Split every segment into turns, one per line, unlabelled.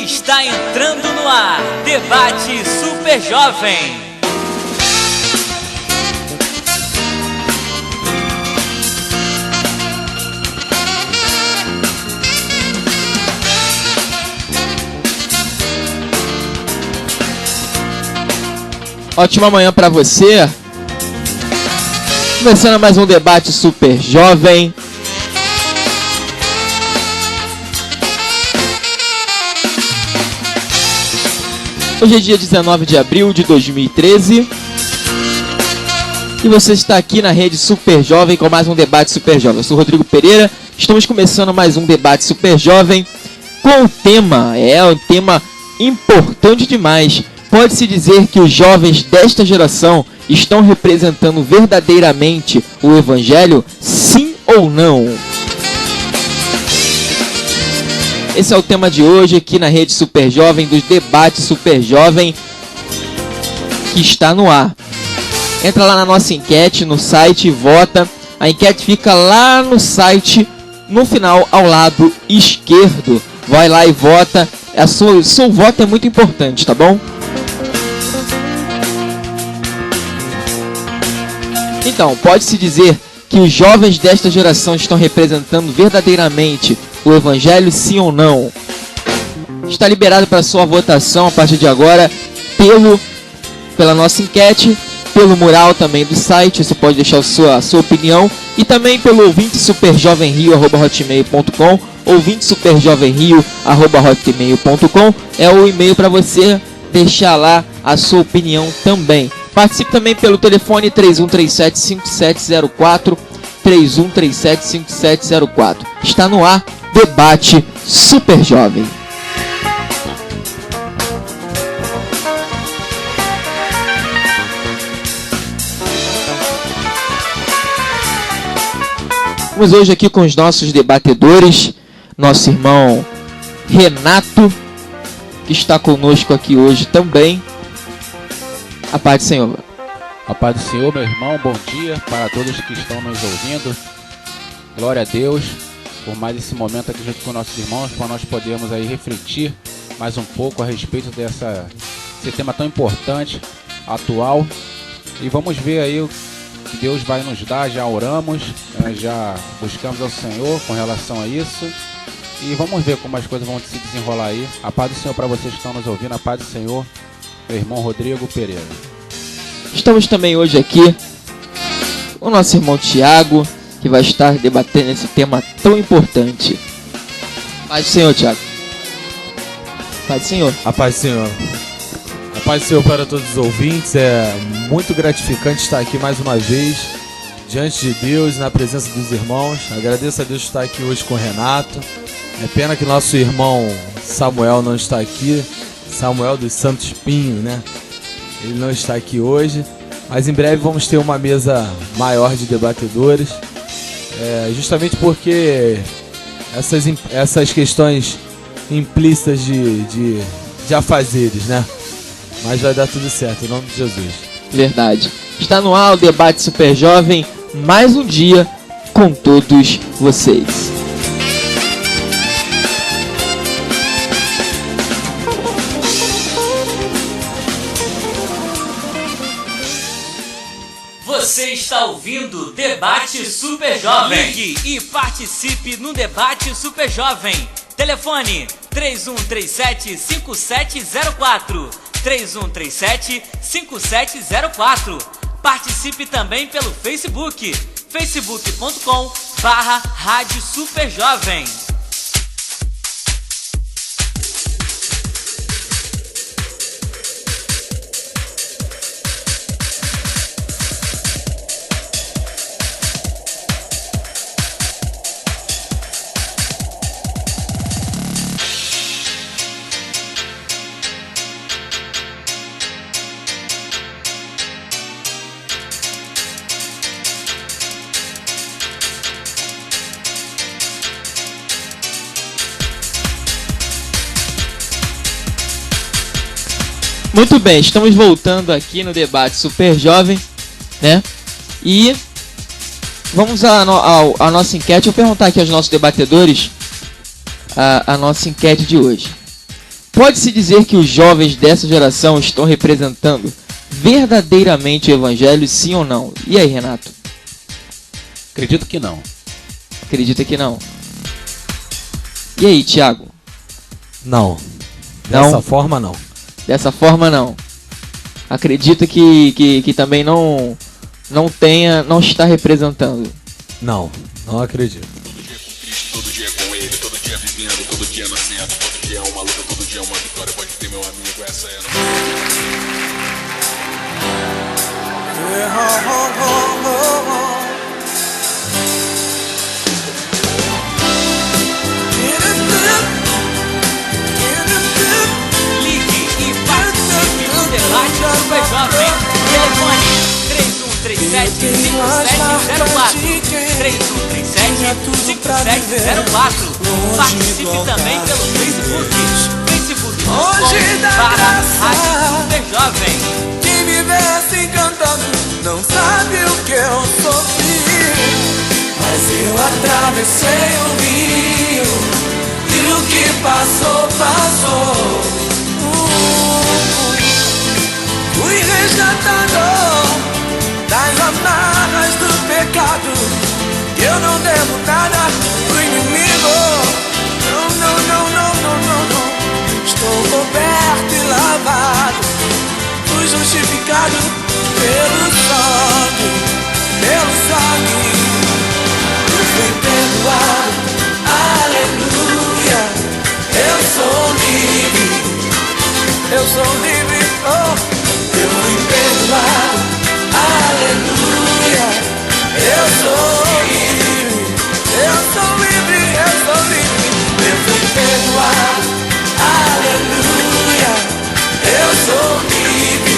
Está entrando no ar, Debate Super Jovem.
Ótima manhã para você. Começando mais um Debate Super Jovem. Hoje é dia 19 de abril de 2013 e você está aqui na rede Super Jovem com mais um Debate Super Jovem. Eu sou Rodrigo Pereira, estamos começando mais um Debate Super Jovem com o tema, um tema importante demais. Pode-se dizer que os jovens desta geração estão representando verdadeiramente o Evangelho, sim ou não? Esse é o tema de hoje aqui na rede Super Jovem, dos debates Super Jovem, que está no ar. Entra lá na nossa enquete, no site e vota. A enquete fica lá no site, no final, ao lado esquerdo. Vai lá e vota. Seu voto é muito importante, tá bom? Então, pode-se dizer que os jovens desta geração estão representando verdadeiramente o Evangelho, sim ou não? Está liberado para sua votação a partir de agora pela nossa enquete, pelo mural também do site. Você pode deixar a sua opinião e também pelo ouvintesuperjovemrio@hotmail.com, ouvintesuperjovemrio@hotmail.com é o e-mail para você deixar lá a sua opinião também. Participe também pelo telefone 3137-5704, 3137-5704. Está no ar, Debate Super Jovem. Vamos hoje aqui com os nossos debatedores, nosso irmão Renato, que está conosco aqui hoje também. A paz do Senhor.
A paz do Senhor, meu irmão, bom dia para todos que estão nos ouvindo. Glória a Deus por mais esse momento aqui junto com nossos irmãos, para nós podermos aí refletir mais um pouco a respeito desse tema tão importante, atual. E vamos ver aí o que Deus vai nos dar. Já oramos, já buscamos ao Senhor com relação a isso. E vamos ver como as coisas vão se desenrolar aí. A paz do Senhor para vocês que estão nos ouvindo, a paz do Senhor. Meu irmão Rodrigo Pereira.
Estamos também hoje aqui com o nosso irmão Tiago, que vai estar debatendo esse tema tão importante. Paz do Senhor, Tiago. Paz do Senhor.
A paz do Senhor. A paz do Senhor para todos os ouvintes. É muito gratificante estar aqui mais uma vez diante de Deus, na presença dos irmãos. Agradeço a Deus estar aqui hoje com o Renato. É pena que nosso irmão Samuel não está aqui. Samuel dos Santos Pinho, né? Ele não está aqui hoje, mas em breve vamos ter uma mesa maior de debatedores, justamente porque essas questões implícitas de afazeres, né? Mas vai dar tudo certo, em nome de Jesus.
Verdade. Está no ar o Debate Super Jovem, mais um dia com todos vocês.
Você está ouvindo Debate Super Jovem. Ligue e participe no Debate Super Jovem. Telefone 3137-5704, 3137-5704. Participe também pelo Facebook, facebook.com/Rádio Super Jovem.
Muito bem, estamos voltando aqui no Debate Super Jovem, né? E vamos à nossa enquete. Eu vou perguntar aqui aos nossos debatedores a nossa enquete de hoje. Pode-se dizer que os jovens dessa geração estão representando verdadeiramente o evangelho, sim ou não? E aí, Renato?
Acredito que não.
Acredita que não? E aí, Thiago?
Não.
Não?
Dessa forma, não.
Dessa forma, não. Acredita que também não está representando?
Não acredito.
Todo dia com ele, todo dia vivendo, todo dia nascendo, todo dia é uma luta, todo dia é uma vitória. Pode ter, meu amigo, essa é a
Ligue e participe no debate Super Jovem. Telefone 3137-5704. 3137-5704. Participe também pelo Facebook. Facebook.com/Rádio Super Jovem.
Quem me vê assim cantando não sabe o que eu sofri. Mas eu atravessei o rio e o que passou, passou. Fui resgatado das amarras do pecado. Eu não devo nada pro inimigo. Não, não, não, não, não, não, não. Estou coberto e lavado. Fui justificado pelo sangue, pelo sangue. Eu fui perdoado, aleluia. Eu sou livre, eu sou livre, oh. Eu fui perdoado, aleluia. Eu sou livre, eu sou livre, eu sou livre. Eu fui perdoado, aleluia. Eu sou livre,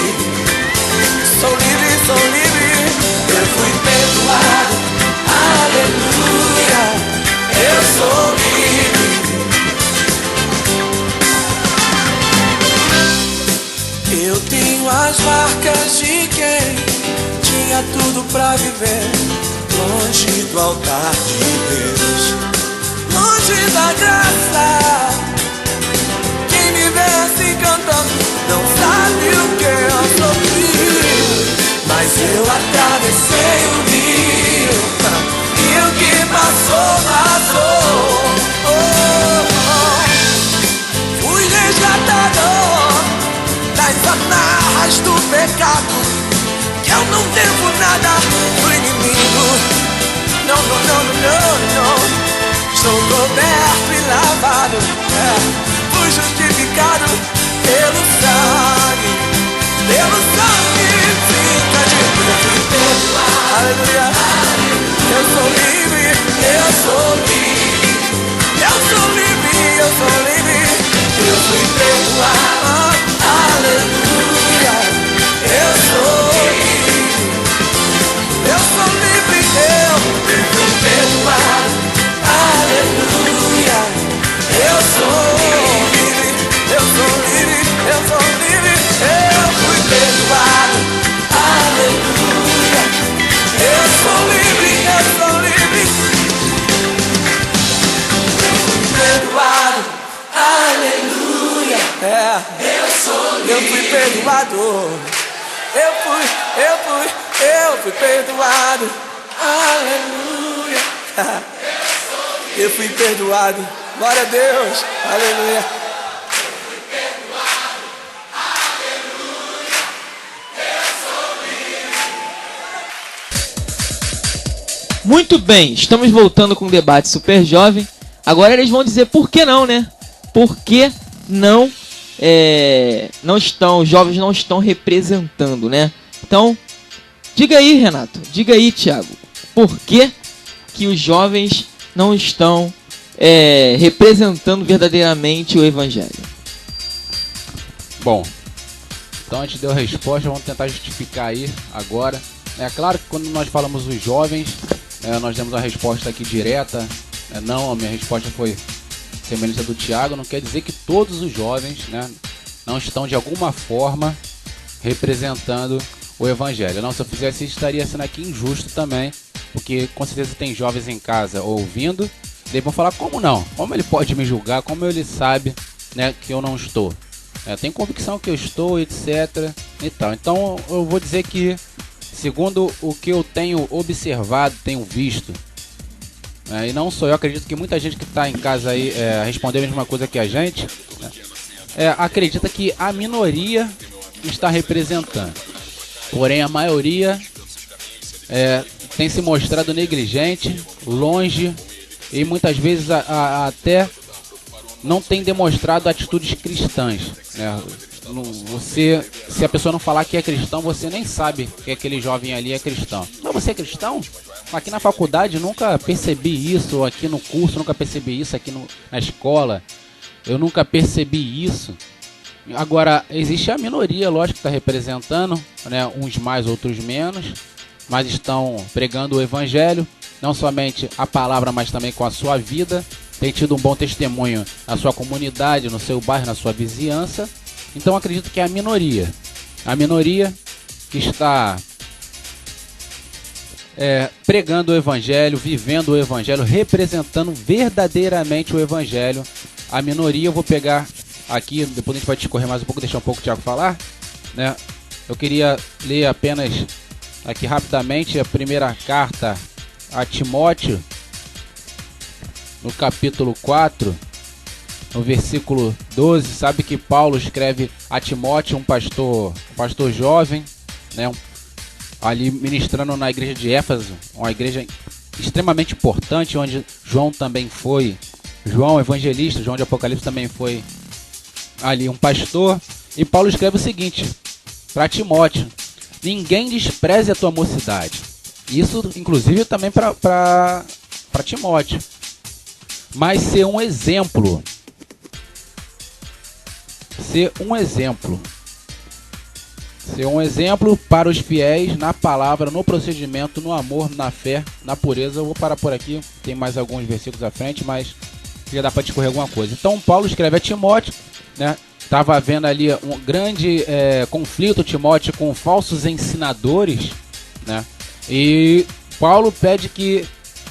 sou livre, sou livre. Eu fui perdoado, aleluia. Eu sou livre. Eu tenho as marcas de quem tinha tudo pra viver longe do altar de Deus, longe da graça. Quem me vê assim cantando não sabe o que eu sofri. Mas eu atravessei o rio e o que passou, passou. Oh, oh. Fui resgatado das amarras do pecado. Que eu não devo nada pro inimigo. Não, não, não, não, não. Estou coberto e lavado, fui justificado pelo sangue, pelo sangue. Fica de eu fui perdoado, aleluia. Eu sou livre, eu sou livre. Eu sou livre, eu sou livre. Eu fui perdoado, aleluia. Eu sou livre, eu sou livre. Eu fui perdoado, aleluia. Eu sou livre, eu sou livre, eu sou livre. Eu fui perdoado, aleluia. Eu sou livre, eu sou livre. Eu fui perdoado, aleluia. Eu sou livre. Eu fui perdoado. Eu fui perdoado, aleluia. Eu fui perdoado, glória a Deus, aleluia.
Muito bem, estamos voltando com o debate Super Jovem. Agora eles vão dizer por que não, né? Por que não, os jovens não estão representando, né? Então, diga aí, Renato, diga aí, Thiago, por que os jovens não estão representando verdadeiramente o evangelho?
Bom, então a gente deu a resposta, vamos tentar justificar aí agora. É claro que quando nós falamos os jovens, nós demos uma resposta aqui direta. Não, a minha resposta foi semelhante à do Thiago. Não quer dizer que todos os jovens, né, não estão de alguma forma representando o evangelho. Não, se eu fizesse isso, estaria sendo aqui injusto também, porque com certeza tem jovens em casa ouvindo, e vão falar, como não? Como ele pode me julgar? Como ele sabe né, que eu não estou. Tenho convicção que eu estou, etc. e tal. Então eu vou dizer que, segundo o que eu tenho observado, tenho visto, e não só eu, acredito que muita gente que está em casa aí respondeu a mesma coisa que a gente, acredita que a minoria está representando. Porém, a maioria tem se mostrado negligente, longe e muitas vezes até não tem demonstrado atitudes cristãs. Se a pessoa não falar que é cristão, você nem sabe que aquele jovem ali é cristão. Mas você é cristão? Aqui na faculdade nunca percebi isso, aqui no curso nunca percebi isso, aqui na escola eu nunca percebi isso. Agora, existe a minoria, lógico, que está representando, né, uns mais, outros menos, mas estão pregando o evangelho, não somente a palavra, mas também com a sua vida. Tem tido um bom testemunho na sua comunidade, no seu bairro, na sua vizinhança. Então acredito que é a minoria que está pregando o evangelho, vivendo o evangelho, representando verdadeiramente o evangelho. A minoria, eu vou pegar aqui, depois a gente vai discorrer mais um pouco, deixar um pouco o Thiago falar, né? Eu queria ler apenas aqui rapidamente a primeira carta a Timóteo, no capítulo 4, no versículo 12. Sabe que Paulo escreve a Timóteo, um pastor jovem, né, ali ministrando na igreja de Éfeso, uma igreja extremamente importante, onde João também foi, João evangelista, João de Apocalipse também foi ali um pastor. E Paulo escreve o seguinte para Timóteo: ninguém despreze a tua mocidade. Isso inclusive também para Timóteo. Mas ser um exemplo. Ser um exemplo para os fiéis na palavra, no procedimento, no amor, na fé, na pureza. Eu vou parar por aqui, tem mais alguns versículos à frente, mas já dá para discorrer alguma coisa. Então Paulo escreve a Timóteo, né? Estava havendo ali um grande conflito, Timóteo, com falsos ensinadores, né? E Paulo pede que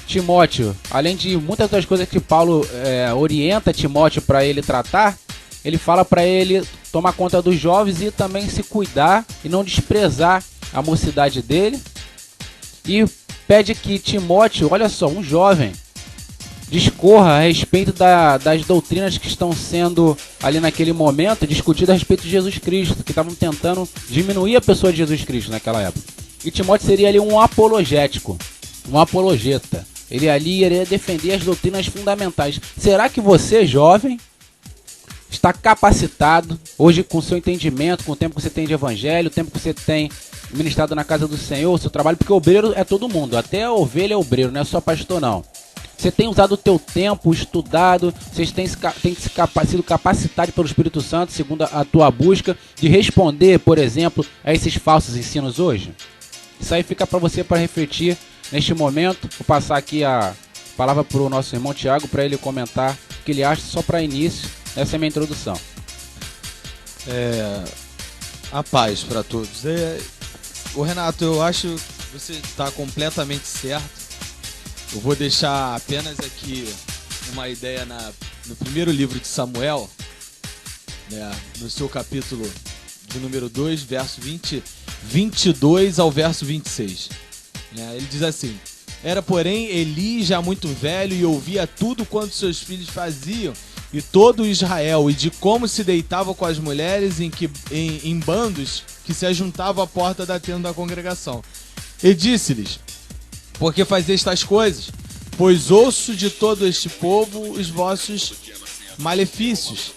Timóteo, além de muitas outras coisas que Paulo orienta Timóteo para ele tratar, ele fala para ele tomar conta dos jovens e também se cuidar e não desprezar a mocidade dele. E pede que Timóteo, olha só, um jovem, discorra a respeito das doutrinas que estão sendo ali naquele momento discutidas a respeito de Jesus Cristo, que estavam tentando diminuir a pessoa de Jesus Cristo naquela época. E Timóteo seria ali um apologético, um apologeta. Ele ali iria defender as doutrinas fundamentais. Será que você, jovem, está capacitado hoje com o seu entendimento, com o tempo que você tem de evangelho, o tempo que você tem ministrado na casa do Senhor, o seu trabalho? Porque obreiro é todo mundo, até a ovelha é obreiro, não é só pastor não. Você tem usado o teu tempo, estudado, você tem sido capacitado pelo Espírito Santo, segundo a tua busca, de responder, por exemplo, a esses falsos ensinos hoje? Isso aí fica para você, para refletir neste momento. Vou passar aqui a palavra para o nosso irmão Thiago, para ele comentar o que ele acha, só para início. Essa é a minha introdução.
A paz para todos. O Renato, eu acho que você está completamente certo. Eu vou deixar apenas aqui uma ideia no primeiro livro de Samuel, né, no seu capítulo de número 2, verso 22 ao verso 26. Né, ele diz assim: era, porém, Eli já muito velho e ouvia tudo quanto seus filhos faziam, e todo Israel, e de como se deitava com as mulheres em bandos que se ajuntavam à porta da tenda da congregação. E disse-lhes: por que fazeis estas coisas? Pois ouço de todo este povo os vossos malefícios.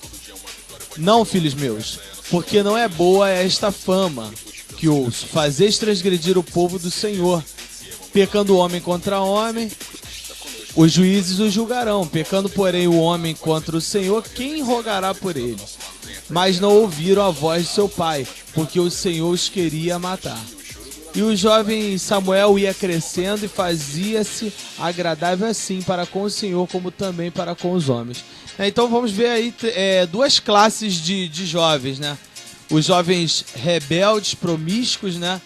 Não, filhos meus, porque não é boa esta fama que ouço. Fazeis transgredir o povo do Senhor. Pecando o homem contra homem, os juízes o julgarão. Pecando, porém, o homem contra o Senhor, quem rogará por ele? Mas não ouviram a voz de seu pai, porque o Senhor os queria matar. E o jovem Samuel ia crescendo e fazia-se agradável assim para com o Senhor, como também para com os homens. Então vamos ver aí duas classes de jovens, né? Os jovens rebeldes, promíscuos, né?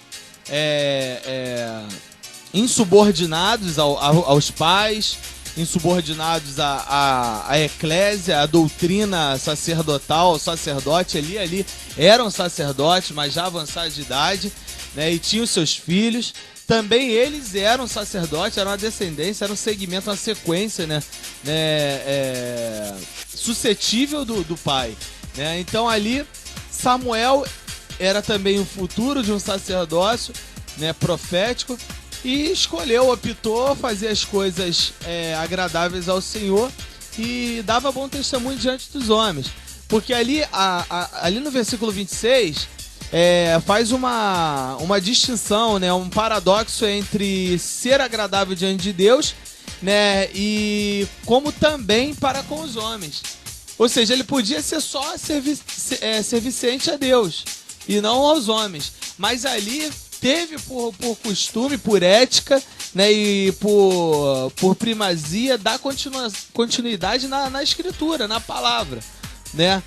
Insubordinados aos pais, insubordinados à eclésia, à doutrina sacerdotal, o sacerdote ali eram sacerdotes, mas já avançados de idade, né, e tinham seus filhos. Também eles eram sacerdotes, eram uma descendência, era um segmento, uma sequência, né, suscetível do pai. Né? Então ali, Samuel era também o futuro de um sacerdócio, né, profético, e optou fazer as coisas agradáveis ao Senhor e dava bom testemunho diante dos homens. Porque ali no versículo 26, faz uma distinção, né, um paradoxo entre ser agradável diante de Deus, né, e como também para com os homens. Ou seja, ele podia ser só servicente a Deus e não aos homens. Mas ali teve por costume, por ética, né, e por primazia, dar continuidade na escritura, na palavra, né?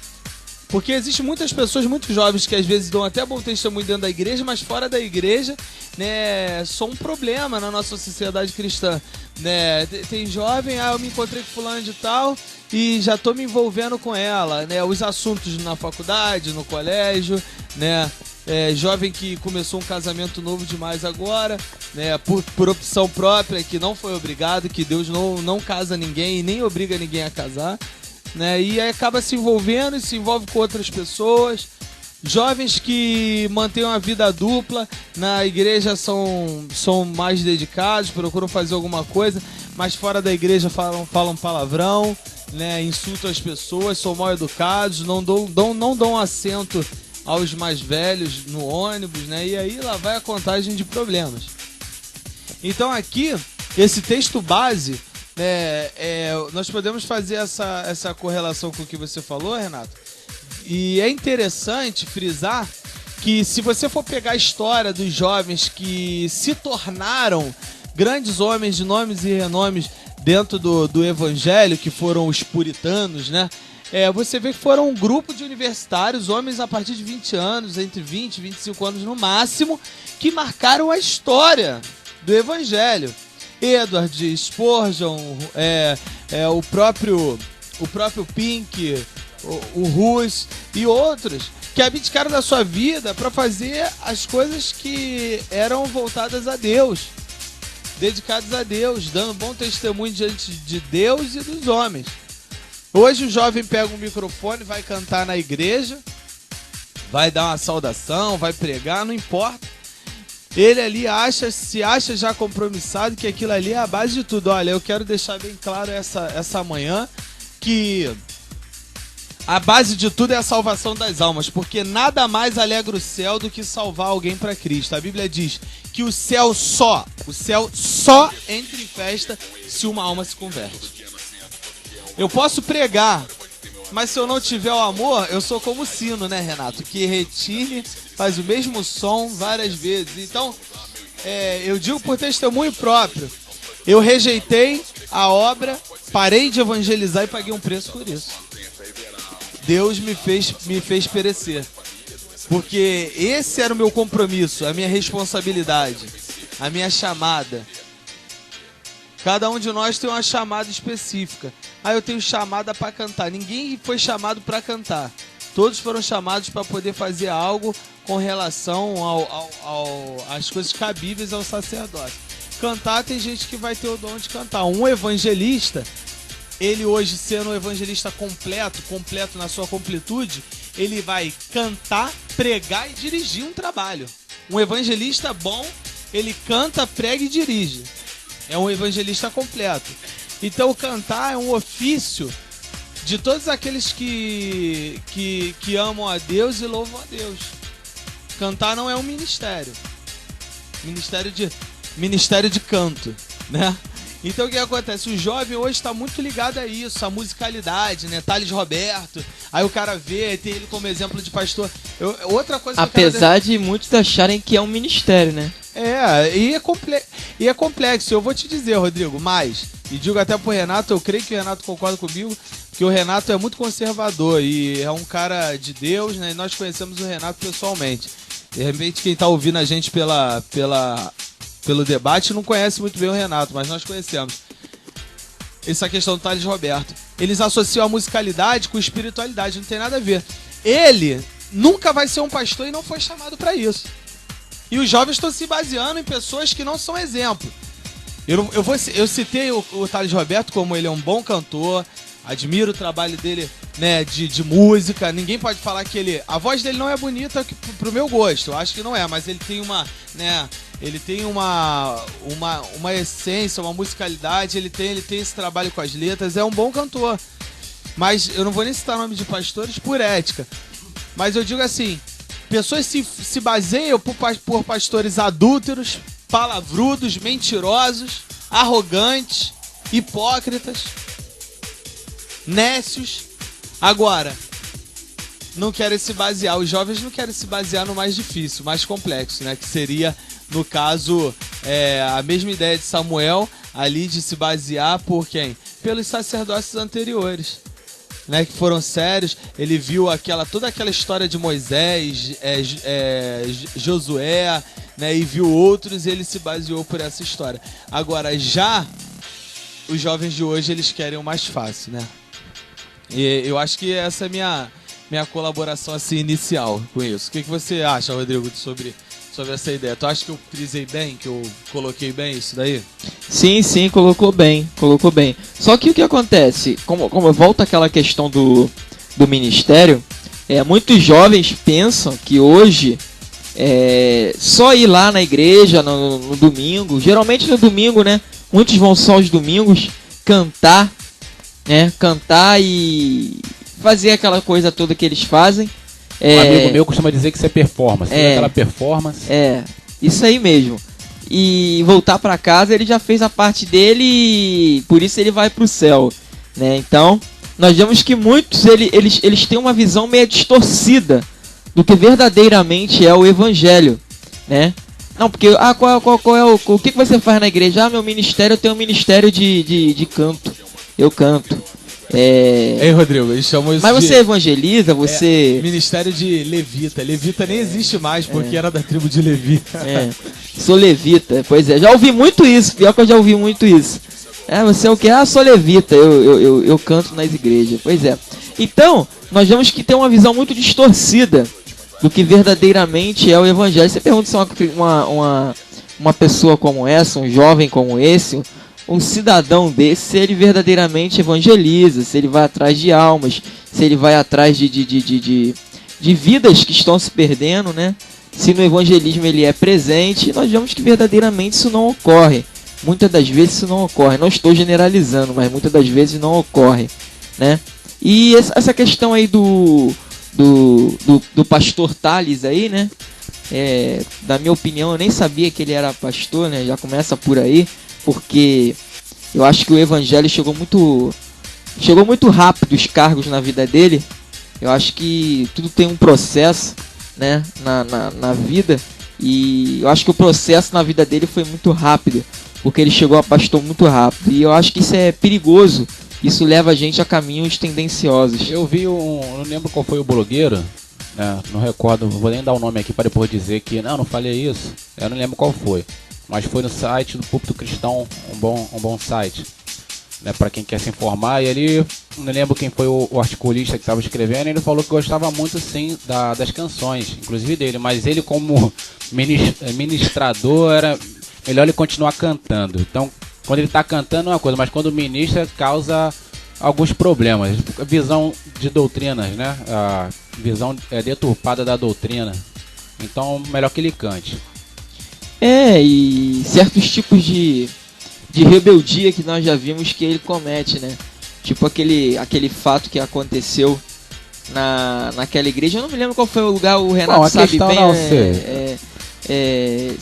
Porque existem muitas pessoas muito jovens que às vezes dão até bom testemunho dentro da igreja, mas fora da igreja, né, são um problema na nossa sociedade cristã, né? Tem jovem, eu me encontrei com fulano de tal e já tô me envolvendo com ela, né? Os assuntos na faculdade, no colégio, né? Jovem que começou um casamento novo demais agora, né? Por opção própria, que não foi obrigado, que Deus não casa ninguém e nem obriga ninguém a casar, né? E aí acaba se envolvendo e se envolve com outras pessoas. Jovens que mantêm uma vida dupla, na igreja são mais dedicados, procuram fazer alguma coisa, mas fora da igreja falam palavrão, né? Insultam as pessoas, são mal educados, não dão assento aos mais velhos no ônibus, né? E aí lá vai a contagem de problemas. Então aqui, esse texto base, né, nós podemos fazer essa correlação com o que você falou, Renato. E é interessante frisar que se você for pegar a história dos jovens que se tornaram grandes homens de nomes e renomes dentro do evangelho, que foram os puritanos, né? Você vê que foram um grupo de universitários, homens a partir de 20 anos, entre 20 e 25 anos no máximo, que marcaram a história do evangelho. Edward Spurgeon, o próprio Pink, o Hus e outros que abdicaram da sua vida para fazer as coisas que eram voltadas a Deus, dedicados a Deus, dando bom testemunho diante de Deus e dos homens. Hoje o jovem pega um microfone, vai cantar na igreja, vai dar uma saudação, vai pregar, não importa. Ele ali se acha já compromissado, que aquilo ali é a base de tudo. Olha, eu quero deixar bem claro essa manhã que a base de tudo é a salvação das almas, porque nada mais alegra o céu do que salvar alguém para Cristo. A Bíblia diz que o céu só entra em festa se uma alma se converte. Eu posso pregar, mas se eu não tiver o amor, eu sou como o sino, né, Renato? Que retine, faz o mesmo som várias vezes. Então, eu digo por testemunho próprio. Eu rejeitei a obra, parei de evangelizar e paguei um preço por isso. Deus me fez perecer. Porque esse era o meu compromisso, a minha responsabilidade, a minha chamada. Cada um de nós tem uma chamada específica. Eu tenho chamada para cantar. Ninguém foi chamado para cantar. Todos foram chamados para poder fazer algo com relação às coisas cabíveis ao sacerdócio. Cantar, tem gente que vai ter o dom de cantar. Um evangelista, ele hoje sendo um evangelista completo na sua completude, ele vai cantar, pregar e dirigir um trabalho. Um evangelista bom, ele canta, prega e dirige. É um evangelista completo. Então cantar é um ofício de todos aqueles que amam a Deus e louvam a Deus. Cantar não é um ministério. Ministério de canto, né? Então o que acontece? O jovem hoje está muito ligado a isso, a musicalidade, né? Thales Roberto, aí o cara vê, tem ele como exemplo de pastor. Outra coisa que
apesar de muitos acharem que é um ministério, né?
E é complexo. Eu vou te dizer, Rodrigo, e digo até pro Renato, eu creio que o Renato concorda comigo, que o Renato é muito conservador e é um cara de Deus, né? E nós conhecemos o Renato pessoalmente. De repente, quem tá ouvindo a gente pelo debate não conhece muito bem o Renato, mas nós conhecemos. essa questão do Thales Roberto. Eles associam a musicalidade com espiritualidade, não tem nada a ver. Ele nunca vai ser um pastor e não foi chamado para isso. E os jovens estão se baseando em pessoas que não são exemplo. Eu citei o Thales Roberto como ele é um bom cantor, admiro o trabalho dele, né, de música. Ninguém pode falar que a voz dele não é bonita pro meu gosto, eu acho que não é, mas ele tem uma, né, ele tem uma essência, uma musicalidade, ele tem esse trabalho com as letras, é um bom cantor. Mas eu não vou nem citar o nome de pastores por ética. Mas eu digo assim, pessoas se baseiam por pastores adúlteros, palavrudos, mentirosos, arrogantes, hipócritas, nécios. Agora, não querem se basear, os jovens não querem se basear no mais difícil, mais complexo, né? Que seria, no caso, a mesma ideia de Samuel, ali de se basear por quem? Pelos sacerdócios anteriores, né, que foram sérios. Ele viu toda aquela história de Moisés, Josué, né, e viu outros, e ele se baseou por essa história. Agora, já os jovens de hoje, eles querem o mais fácil, né? E eu acho que essa é minha colaboração assim, inicial com isso. O que você acha, Rodrigo, sobre essa ideia? Tu acha que eu frisei bem, que eu coloquei bem isso daí?
Sim, colocou bem. Só que o que acontece, como volta aquela questão do ministério, muitos jovens pensam que hoje só ir lá na igreja no domingo, geralmente no domingo, né? Muitos vão só aos domingos cantar, né? Cantar e fazer aquela coisa toda que eles fazem.
Um amigo meu costuma dizer que isso é performance. Aquela performance.
Isso aí mesmo. E voltar pra casa, ele já fez a parte dele e por isso ele vai pro céu, né? Então, nós vemos que muitos eles têm uma visão meio distorcida do que verdadeiramente é o evangelho, né? Não, porque qual é o que você faz na igreja? Meu ministério, eu tenho um ministério de canto. Eu canto.
Ei, Rodrigo, eles chamam isso
Mas você evangeliza, você...
Ministério de levita. Levita nem existe mais, porque era da tribo de Levi.
Sou levita, pois é. Já ouvi muito isso, pior que eu já ouvi muito isso. Você é o quê? Sou levita, eu canto nas igrejas. Pois é. Então, nós vemos que tem uma visão muito distorcida do que verdadeiramente é o evangelho. Você pergunta se uma pessoa como essa, um jovem como esse... Um cidadão desse, se ele verdadeiramente evangeliza, se ele vai atrás de almas, se ele vai atrás de vidas que estão se perdendo, né? Se no evangelismo ele é presente, nós vemos que verdadeiramente isso não ocorre. Muitas das vezes isso não ocorre. Não estou generalizando, mas muitas das vezes não ocorre, né? E essa questão aí do pastor Thales aí, né? Da minha opinião, eu nem sabia que ele era pastor, né? Já começa por aí. Porque eu acho que o evangelho chegou muito rápido, os cargos na vida dele. Eu acho que tudo tem um processo, né, na vida. E eu acho que o processo na vida dele foi muito rápido, porque ele chegou a pastor muito rápido. E eu acho que isso é perigoso. Isso leva a gente a caminhos tendenciosos.
Eu vi não lembro qual foi o blogueiro, não recordo, vou nem dar o nome aqui para depois dizer que não falei isso. Eu não lembro qual foi. Mas foi no site do Púlpito Cristão, um bom site, né, para quem quer se informar. E ali, não lembro quem foi o articulista que estava escrevendo, ele falou que gostava muito sim das canções, inclusive dele, mas ele como ministrador, era melhor ele continuar cantando. Então, quando ele está cantando é uma coisa, mas quando ministra causa alguns problemas. A visão de doutrinas, né, a visão deturpada da doutrina. Então, melhor que ele cante.
E certos tipos de rebeldia que nós já vimos que ele comete, né? Tipo aquele fato que aconteceu naquela igreja. Eu não me lembro qual foi o lugar, o Renato sabe bem.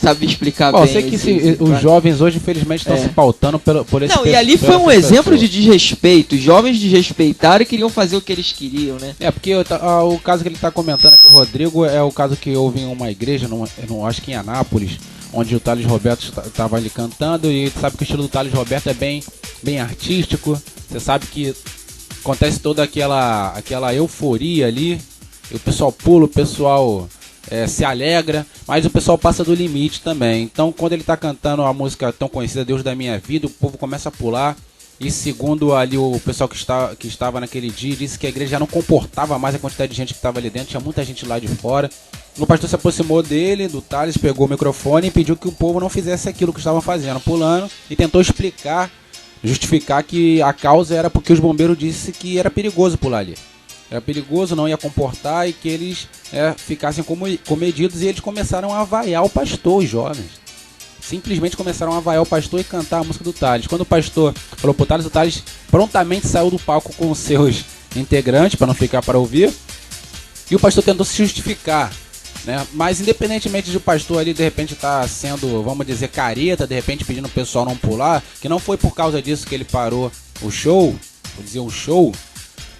Sabe explicar bem.
Eu sei que os jovens hoje, infelizmente, estão se pautando por esse...
Não, e ali foi um exemplo de desrespeito. Os jovens desrespeitaram e queriam fazer o que eles queriam, né?
Porque o caso que ele está comentando aqui, o Rodrigo, é o caso que houve em uma igreja, acho que em Anápolis, onde o Thales Roberto estava ali cantando, e sabe que o estilo do Thales Roberto é bem artístico. Você sabe que acontece toda aquela euforia ali, e o pessoal pula, o pessoal se alegra, mas o pessoal passa do limite também. Então, quando ele está cantando a música tão conhecida, Deus da Minha Vida, o povo começa a pular, E segundo ali o pessoal que estava naquele dia, disse que a igreja já não comportava mais a quantidade de gente que estava ali dentro, tinha muita gente lá de fora. O pastor se aproximou dele, do Thales, pegou o microfone e pediu que o povo não fizesse aquilo que estavam fazendo, pulando, e tentou justificar que a causa era porque os bombeiros disseram que era perigoso pular ali. Era perigoso, não ia comportar e que eles ficassem comedidos, e eles começaram a vaiar o pastor, os jovens. Simplesmente começaram a vaiar o pastor e cantar a música do Thales. Quando o pastor falou pro Thales, o Thales prontamente saiu do palco com os seus integrantes, para não ficar para ouvir. E o pastor tentou se justificar, né? Mas independentemente de o pastor ali de repente estar sendo, vamos dizer, careta, de repente pedindo o pessoal não pular, que não foi por causa disso que ele parou o show, vou dizer o show,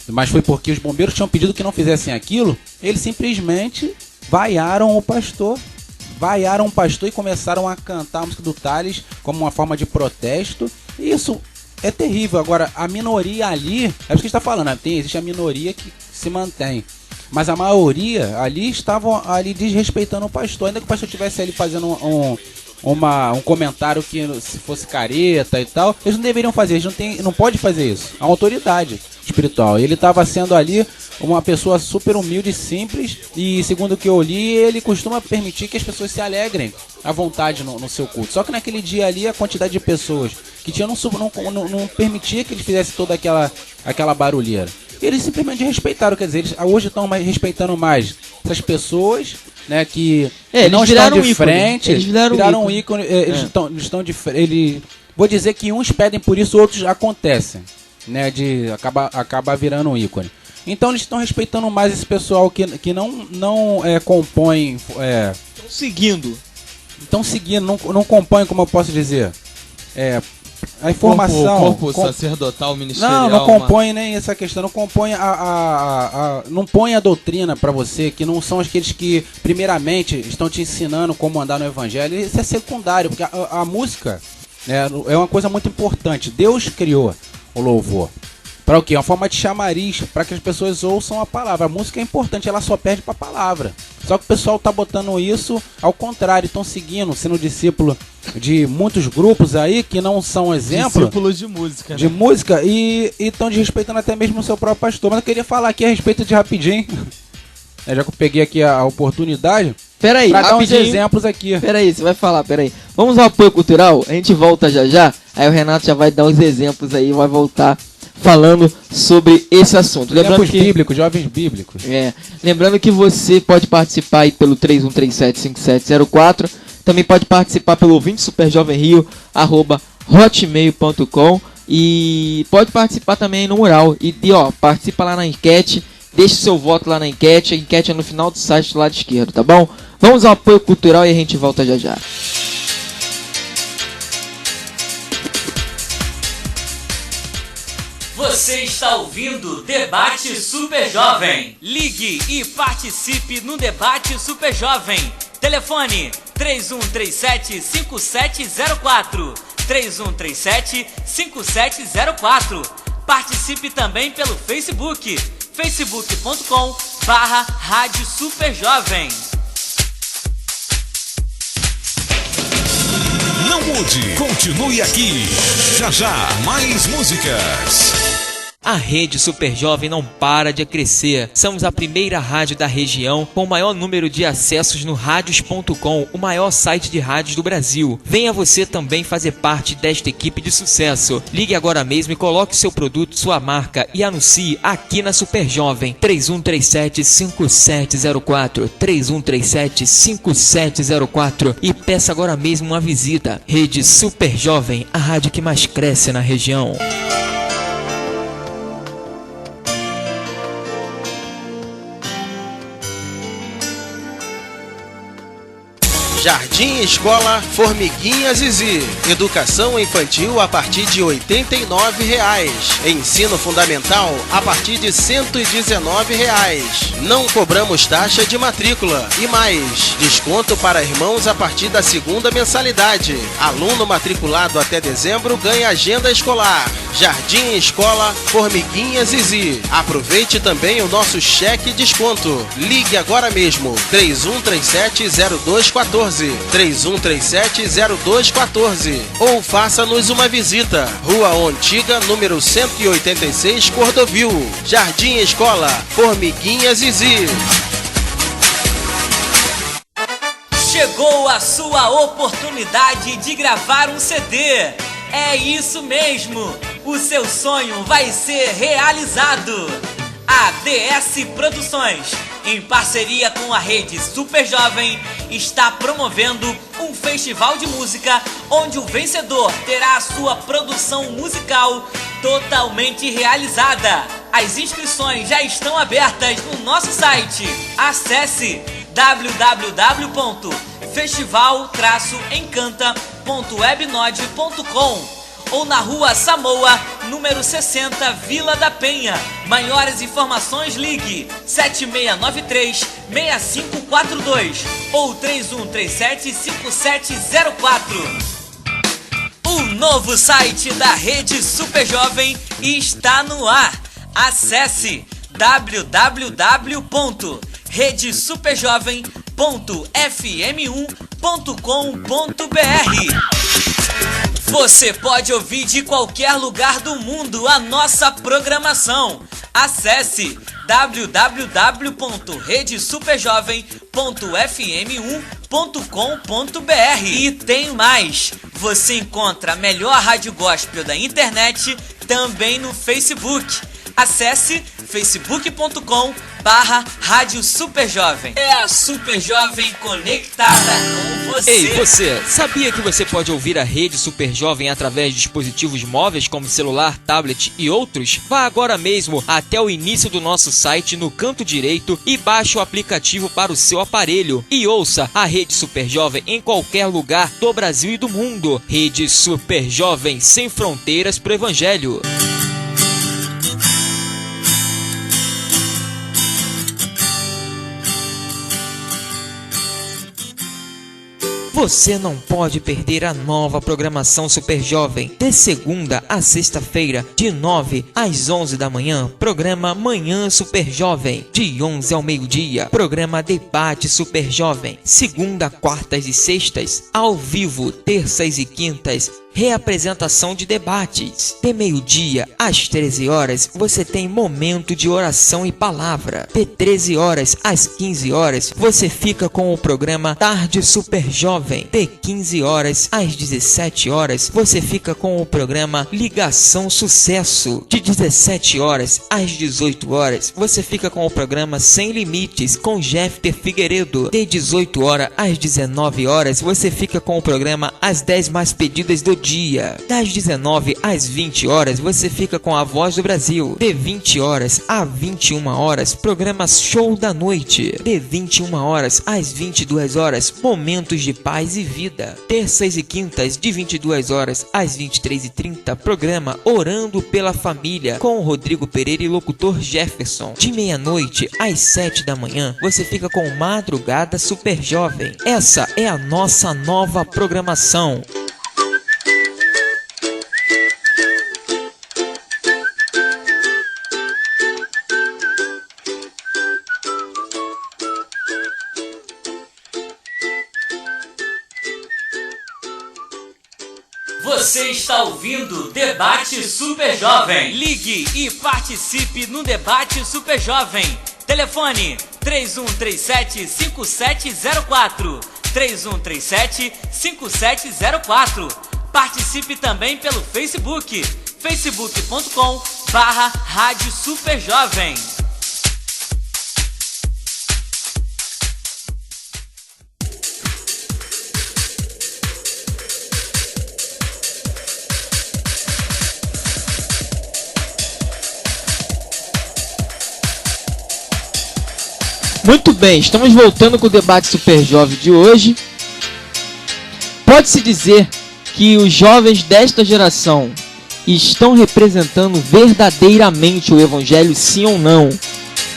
mas foi porque os bombeiros tinham pedido que não fizessem aquilo, eles simplesmente vaiaram o pastor e começaram a cantar a música do Thales como uma forma de protesto. E isso é terrível. Agora, a minoria ali, é isso que a gente está falando, né? Existe a minoria que se mantém, mas a maioria ali estavam ali desrespeitando o pastor. Ainda que o pastor estivesse ali fazendo um comentário que se fosse careta e tal, eles não deveriam fazer, eles não podem fazer isso. A autoridade espiritual. Ele estava sendo ali uma pessoa super humilde e simples, e segundo o que eu li, ele costuma permitir que as pessoas se alegrem à vontade no seu culto. Só que naquele dia ali, a quantidade de pessoas que tinham não permitia que eles fizessem toda aquela barulheira. E eles simplesmente respeitaram, quer dizer, eles hoje estão respeitando mais essas pessoas, né, que não estão de frente,
eles viraram um ícone.
Eles estão de frente. Vou dizer que uns pedem por isso, outros acontecem, né, de acabar virando um ícone. Então eles estão respeitando mais esse pessoal que não compõe. Estão seguindo, não compõe, como eu posso dizer. A informação.
Corpo sacerdotal, ministerial.
Não compõe nem essa questão. Não compõe não põe a doutrina para você, que não são aqueles que, primeiramente, estão te ensinando como andar no evangelho. Isso é secundário, porque a música é uma coisa muito importante. Deus criou o louvor. Para o quê? Uma forma de chamariz, para que as pessoas ouçam a palavra. A música é importante, ela só perde para a palavra. Só que o pessoal está botando isso ao contrário, estão seguindo, sendo discípulo de muitos grupos aí que não são exemplo.
Discípulos de música, né?
De música, e estão desrespeitando até mesmo o seu próprio pastor. Mas eu queria falar aqui a respeito de rapidinho, já que eu peguei aqui a oportunidade.
Peraí,
pra dar uns exemplos aqui.
Peraí, você vai falar, peraí. Vamos ao apoio cultural, a gente volta já. Aí o Renato já vai dar uns exemplos aí, vai voltar falando sobre esse assunto.
Lembrando bíblicos, jovens bíblicos.
Lembrando que você pode participar aí pelo 31375704. Também pode participar pelo ouvinte superjovemrio@hotmail.com. E pode participar também no mural. E participa lá na enquete. Deixe seu voto lá na enquete. A enquete é no final do site do lado esquerdo, tá bom? Vamos ao apoio cultural e a gente volta já.
Você está ouvindo Debate Super Jovem. Ligue e participe no Debate Super Jovem. Telefone 3137-5704. 3137-5704. Participe também pelo Facebook. facebook.com/Rádio Super Jovem.
Não mude, continue aqui. Já, mais músicas.
A Rede Super Jovem não para de crescer. Somos a primeira rádio da região com o maior número de acessos no radios.com, o maior site de rádios do Brasil. Venha você também fazer parte desta equipe de sucesso. Ligue agora mesmo e coloque seu produto, sua marca e anuncie aqui na Super Jovem. 3137-5704, 3137-5704 e peça agora mesmo uma visita. Rede Super Jovem, a rádio que mais cresce na região.
Jardim Escola Formiguinha Zizi. Educação infantil a partir de R$ 89,00. Ensino fundamental a partir de R$ 119,00. Não cobramos taxa de matrícula. E mais, desconto para irmãos a partir da segunda mensalidade. Aluno matriculado até dezembro ganha agenda escolar. Jardim Escola Formiguinha Zizi. Aproveite também o nosso cheque desconto. Ligue agora mesmo, 3137-0214, 3137-0214, ou faça-nos uma visita, Rua Antiga, número 186, Cordovil, Jardim Escola Formiguinha Zizi.
Chegou a sua oportunidade de gravar um CD. É isso mesmo, o seu sonho vai ser realizado. A DS Produções, em parceria com a Rede Super Jovem, está promovendo um festival de música onde o vencedor terá a sua produção musical totalmente realizada. As inscrições já estão abertas no nosso site. Acesse www.festival-encanta.webnode.com ou na Rua Samoa, número 60, Vila da Penha. Maiores informações, ligue 7693-6542 ou 3137-5704. O novo site da Rede Super Jovem está no ar. Acesse www.redesuperjovem.fm1.com.br. Você pode ouvir de qualquer lugar do mundo a nossa programação. Acesse www.redesuperjovem.fm1.com.br. E tem mais! Você encontra a melhor rádio gospel da internet também no Facebook. Acesse facebook.com/Rádio Super Jovem. É a Super Jovem conectada com você.
Ei, você, sabia que você pode ouvir a Rede Super Jovem através de dispositivos móveis como celular, tablet e outros? Vá agora mesmo até o início do nosso site no canto direito e baixe o aplicativo para o seu aparelho e ouça a Rede Super Jovem em qualquer lugar do Brasil e do mundo. Rede Super Jovem, sem fronteiras pro Evangelho. Você não pode perder a nova programação Super Jovem. De segunda a sexta-feira, de 9 às 11 da manhã, programa Manhã Super Jovem. De 11 ao meio-dia, programa Debate Super Jovem. Segunda, quartas e sextas, ao vivo. Terças e quintas, reapresentação de debates. De meio-dia às 13 horas, você tem momento de oração e palavra. De 13 horas às 15 horas, você fica com o programa Tarde Super Jovem. De 15 horas às 17 horas, você fica com o programa Ligação Sucesso. De 17 horas às 18 horas, você fica com o programa Sem Limites com Jefter Figueiredo. De 18 horas às 19 horas, você fica com o programa As 10 Mais Pedidas do Dia. Das 19 às 20 horas, você fica com a Voz do Brasil. De 20 horas a 21 horas, programa Show da Noite. De 21 horas às 22 horas, Momentos de Paz e Vida. Terças e quintas, de 22 horas às 23h30, programa Orando pela Família, com o Rodrigo Pereira e locutor Jefferson. De meia-noite às 7 da manhã, você fica com Madrugada Super Jovem. Essa é a nossa nova programação.
Você está ouvindo Debate Super Jovem. Ligue e participe no Debate Super Jovem. Telefone 3137-5704. 3137-5704. Participe também pelo Facebook. facebook.com/Rádio Super Jovem.
Muito bem, estamos voltando com o Debate Super Jovem de hoje. Pode-se dizer que os jovens desta geração estão representando verdadeiramente o Evangelho, sim ou não?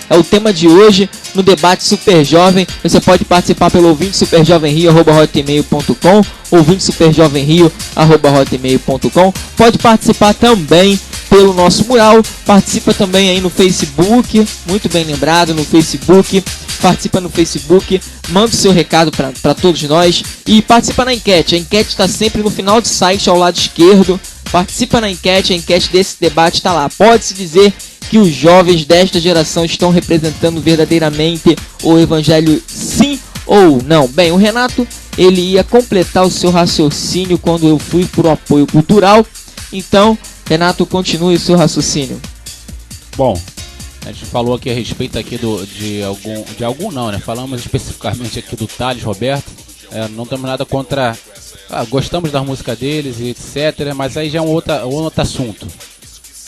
É o tema de hoje no Debate Super Jovem. Você pode participar pelo ouvintesuperjovemrio@hotmail.com, ouvintesuperjovemrio@hotmail.com. Pode participar também pelo nosso mural. Participa também aí no Facebook, muito bem lembrado, no Facebook. Participa no Facebook, manda o seu recado para todos nós e participa na enquete. A enquete está sempre no final do site, ao lado esquerdo. Participa na enquete, a enquete desse debate está lá. Pode-se dizer que os jovens desta geração estão representando verdadeiramente o evangelho, sim ou não? Bem, o Renato, ele ia completar o seu raciocínio quando eu fui por apoio cultural. Então, Renato, continue o seu raciocínio.
Bom, a gente falou aqui a respeito aqui de algum não, né? Falamos especificamente aqui do Thales Roberto. Não temos nada contra... gostamos da música deles e etc. Mas aí já é um outro assunto.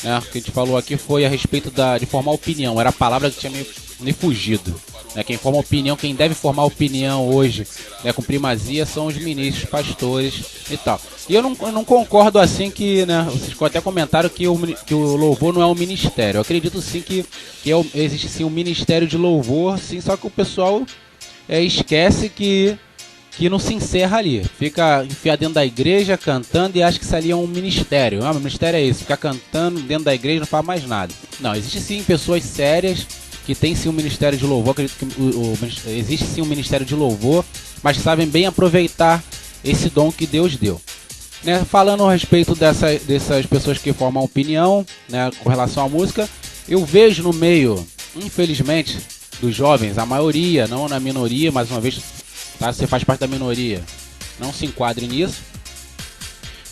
Né? O que a gente falou aqui foi a respeito de formar opinião. Era a palavra que tinha me fugido. Né? Quem forma opinião, quem deve formar opinião hoje, né, com primazia, são os ministros, pastores e tal. E eu não concordo assim que, né, vocês até comentaram que o louvor não é um ministério. Eu acredito sim que existe sim um ministério de louvor, sim, só que o pessoal esquece que não se encerra ali. Fica enfiado dentro da igreja, cantando, e acha que isso ali é um ministério. O ministério é isso, ficar cantando dentro da igreja, não faz mais nada. Não, existe sim pessoas sérias que tem sim um ministério de louvor. Acredito que existe sim um ministério de louvor, mas sabem bem aproveitar esse dom que Deus deu. Né, falando a respeito dessas pessoas que formam opinião, né, com relação à música, eu vejo no meio, infelizmente, dos jovens, a maioria, não na minoria, mais uma vez, tá, você faz parte da minoria, não se enquadre nisso,